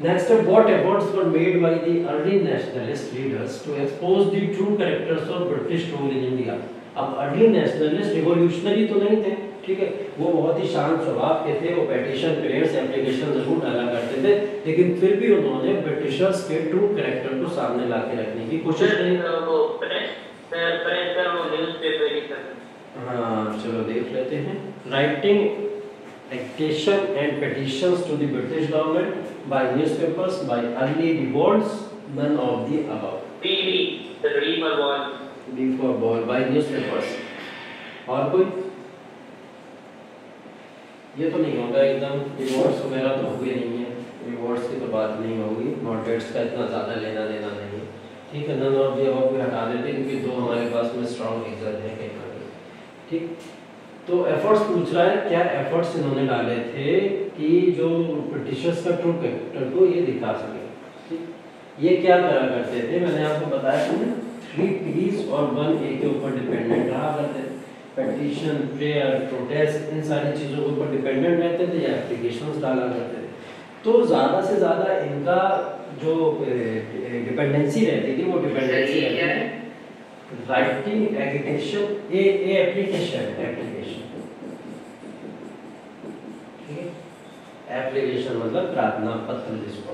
नेक्स्ट है what efforts were made by the early nationalist leaders to expose the true characters of British rule in India. अब अर्ली नेशनलिस्ट रिवॉल्यूशनरी तो नहीं थे, ठीक है, वो बहुत ही शांत स्वभाव के थे, वो पेटिशन प्रेयर्स एप्लीकेशन जरूर डाला करते थे, लेकिन फिर भी उन्होंने ब्रिटिशर्स के ट्रू कैरेक्टर को सामने ला के रखने की कोशिश की। हाँ चलो देख लेते हैं। Writing agitation and petitions to the British government by newspapers by early revolts, none of the above. D for ball by newspapers. और कोई? ये तो नहीं होगा एकदम, रिवॉर्ड्स वगैरह तो हुए नहीं है, रिवॉर्ड्स की तो बात नहीं होगी, मॉडरेट्स का इतना ज़्यादा लेना देना नहीं है, ठीक है। नन ऑफ द अबव भी हटा देते हैं क्योंकि 2 हमारे पास में स्ट्रॉन्ग रीजन है कहीं ना कहीं, ठीक। तो एफर्ट्स पूछ रहा है, क्या एफर्ट्स इन्होंने डाले थे कि जो ब्रिटिशर्स का ट्रू कैरेक्टर को ये दिखा सके, ठीक। ये क्या करा करते थे, मैंने आपको बताया था ना, 3 P's और 1 A के ऊपर डिपेंडेंट रहा करते थे। पेटिशन, प्रेयर, प्रोटेस्ट, इन सारी चीज़ों के ऊपर डिपेंडेंट रहते थे या एप्लीकेशंस डाला करते थे। तो ज़्यादा से ज़्यादा इनका जो डिपेंडेंसी रहती थी वो डिपेंडेंसी रहती है राइटिंग, एजुकेशन, एप्लीकेशन मतलब प्रार्थना पत्र जिसको।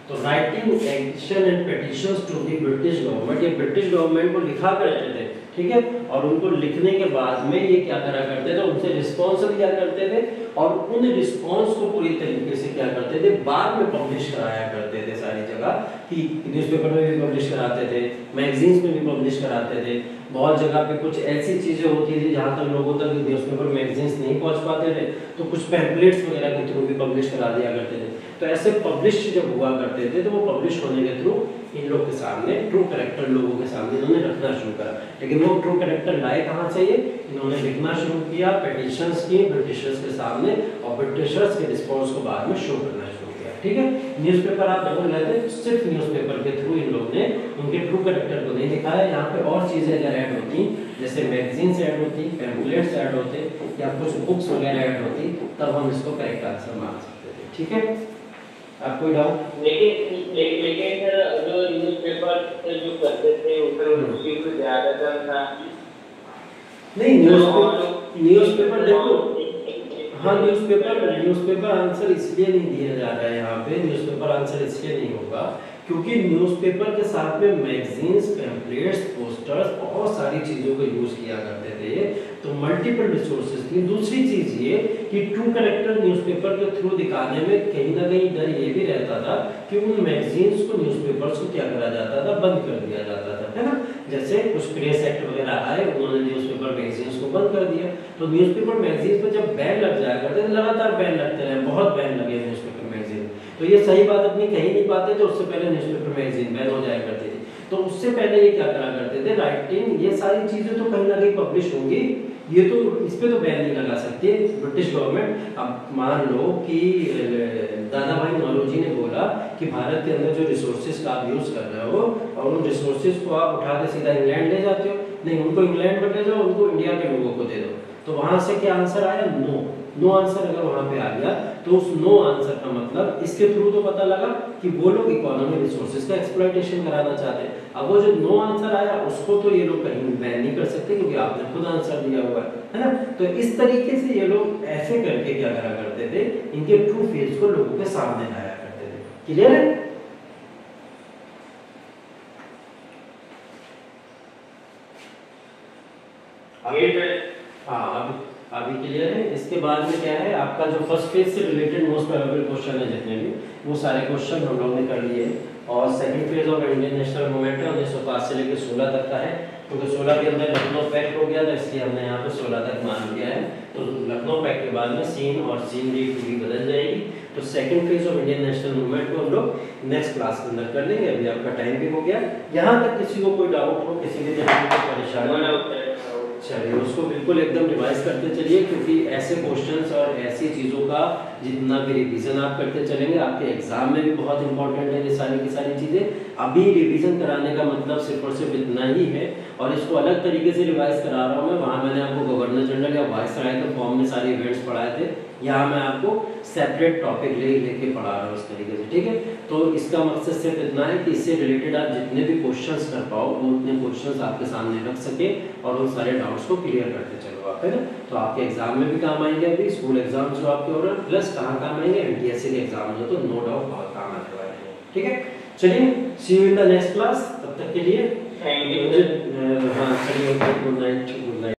तो writing education and petitions to the British government, ये ब्रिटिश गवर्नमेंट को लिखा करते थे, ठीक है। और उनको लिखने के बाद में ये क्या करा करते थे, उनसे रिस्पॉन्स लिया करते थे, और उन रिस्पॉन्स को पूरी तरीके से क्या करते थे, बाद में पब्लिश कराया करते थे सारी जगह, कि न्यूज़पेपर में भी पब्लिश कराते थे, मैगजीन्स में भी पब्लिश कराते थे। बहुत जगह पे कुछ ऐसी चीज़ें होती थी जहाँ तक लोगों तक न्यूज़पेपर मैगजीन्स नहीं पहुँच पाते थे, तो कुछ पैम्पलेट्स वगैरह के थ्रू भी पब्लिश करा दिया करते थे। तो ऐसे पब्लिश जब हुआ करते थे तो वो पब्लिश होने के थ्रू इन लोग के सामने ट्रू कैरेक्टर लोगों के सामने इन्होंने रखना शुरू करा। लेकिन वो ट्रू कैरेक्टर लाए कहाँ से? ये इन्होंने लिखना शुरू किया, पेटिशंस की ब्रिटिशर्स के सामने, और ब्रिटिशर्स के रिस्पॉन्स को बाद में शो करना शुरू किया, ठीक है। न्यूज़पेपर आप जब लेते हैं सिर्फ न्यूज़पेपर के थ्रू इन लोग ने उनके ट्रू कैरेक्टर को नहीं दिखाया। यहाँ पे और चीज़ें अगर ऐड होती, जैसे मैगजीन्स ऐड होती, पैम्पलेट्स ऐड होते, या कुछ बुक्स वगैरह ऐड होती, तब हम इसको करेक्ट आंसर मान सकते थे, ठीक है। आप कोई डाउट? लेकिन सर जो न्यूज़पेपर जो करते थे ऊपर उसी को ज्यादा था नहीं, न्यूज़पेपर देखो, हाँ न्यूज़पेपर आंसर इसलिए नहीं दिया जा रहा है यहाँ पे, न्यूज़पेपर आंसर इसलिए नहीं होगा क्योंकि न्यूज़पेपर के साथ में मैगजीन्स, पैम्पलेट्स, पोस्टर्स, बहुत सारी चीज़ों का यूज़ किया करते थे, तो मल्टीपल रिसोर्सेज थी। दूसरी चीज़ ये कि ट्रू कैरेक्टर न्यूज़पेपर के थ्रू दिखाने में कहीं ना कहीं डर ये भी रहता था कि उन मैगजीन्स को, न्यूज़पेपर्स को क्या करा जाता था, बंद कर दिया जाता था, है ना। जैसे कुछ प्रेस एक्ट वगैरह आए, उन्होंने न्यूज़पेपर मैगजीन्स को बंद कर दिया, तो न्यूज़पेपर मैगजीन्स पर जब बैन लग जाया करते थे, लगातार बैन लगते रहे, बहुत बैन लगे न्यूज़पेपर मैगजीन, तो ये सही बात अपनी कहीं नहीं पाते, तो उससे पहले न्यूज़पेपर मैगजीन बैन हो जाया करती थी। तो उससे पहले ये क्या करा करते थे, राइटिंग, ये सारी चीजें तो कहीं ना कहीं पब्लिश होंगी, ये तो इस पे तो बैन नहीं लगा सकती ब्रिटिश गवर्नमेंट। अब मान लो कि दादा भाई नौरोजी ने बोला कि भारत के अंदर जो रिसोर्सेज का आप यूज कर रहे हो और उन रिसोर्सेज को आप उठा के सीधा इंग्लैंड ले जाते हो, नहीं, उनको इंग्लैंड में ले जाओ, उनको इंडिया के लोगों को दे दो, तो वहां से क्या आंसर आया? नो आंसर अगर वहां पे आ गया तो उस नो आंसर का मतलब इसके थ्रू तो पता लगा कि वो लोग इकोनॉमिक रिसोर्सेज का एक्सप्लॉयटेशन कराना चाहते हैं। अब वो जो नो आंसर आया उसको तो ये लोग कहीं बैन नहीं कर सकते क्योंकि आपने खुद आंसर दिया हुआ है, है ना। तो इस तरीके से ये लोग ऐसे करके क्या करा करते थे, इनके ट्रू फेस को लोगों के सामने लाया करते थे। क्लियर है? हाँ अभी क्लियर है। इसके बाद में क्या है, आपका जो फर्स्ट फेज से रिलेटेड मोस्ट प्रोबेबल क्वेश्चन है जितने भी, वो सारे क्वेश्चन हम लोग ने कर लिए। और second phase of Indian national movement है 1905 से लेकर 16 तक का है, क्योंकि 16 के अंदर लखनऊ पैक्ट हो गया था, इसलिए हमने यहाँ पे 16 तक मान लिया है। तो लखनऊ पैक्ट के बाद में सीन और सीनरी पूरी बदल जाएगी। तो second phase of Indian national movement को हम लोग नेक्स्ट क्लास के अंदर कर लेंगे। अभी आपका टाइम भी हो गया। यहाँ तक किसी को कोई डाउट हो, किसी भी तरह की परेशानी, चलिए उसको बिल्कुल एकदम रिवाइज करते चलिए, क्योंकि ऐसे क्वेश्चंस और ऐसी चीज़ों का जितना भी रिवीजन आप करते चलेंगे, आपके एग्जाम में भी बहुत इंपॉर्टेंट है ये सारी की सारी चीज़ें। अभी रिवीजन कराने का मतलब सिर्फ और सिर्फ इतना ही है, और इसको अलग तरीके से रिवाइज करा रहा हूँ मैं। वहाँ मैंने आपको गवर्नर जनरल या वाइसराय के फॉर्म में सारे इवेंट्स पढ़ाए थे, यहाँ मैं आपको सेपरेट टॉपिक लेके पढ़ा रहा हूँ इस तरीके से, ठीक है। तो इसका मकसद सिर्फ इतना है कि इससे रिलेटेड आप जितने भी क्वेश्चंस कर पाओ, वो उतने क्वेश्चंस आपके सामने रख सके और उन सारे डाउट्स को क्लियर करते चलो आप, है ना। तो आपके एग्जाम में भी काम आएंगे, अभी स्कूल एग्जाम जो आपके हो रहे हैं, प्लस कहाँ काम आएंगे, NTSC के एग्जाम जो, तो नो डाउट बहुत काम आने वाले हैं, ठीक है। चलिए see you in the next class, तब तक के लिए थैंक यू। हाँ चलिए, गुड नाइट।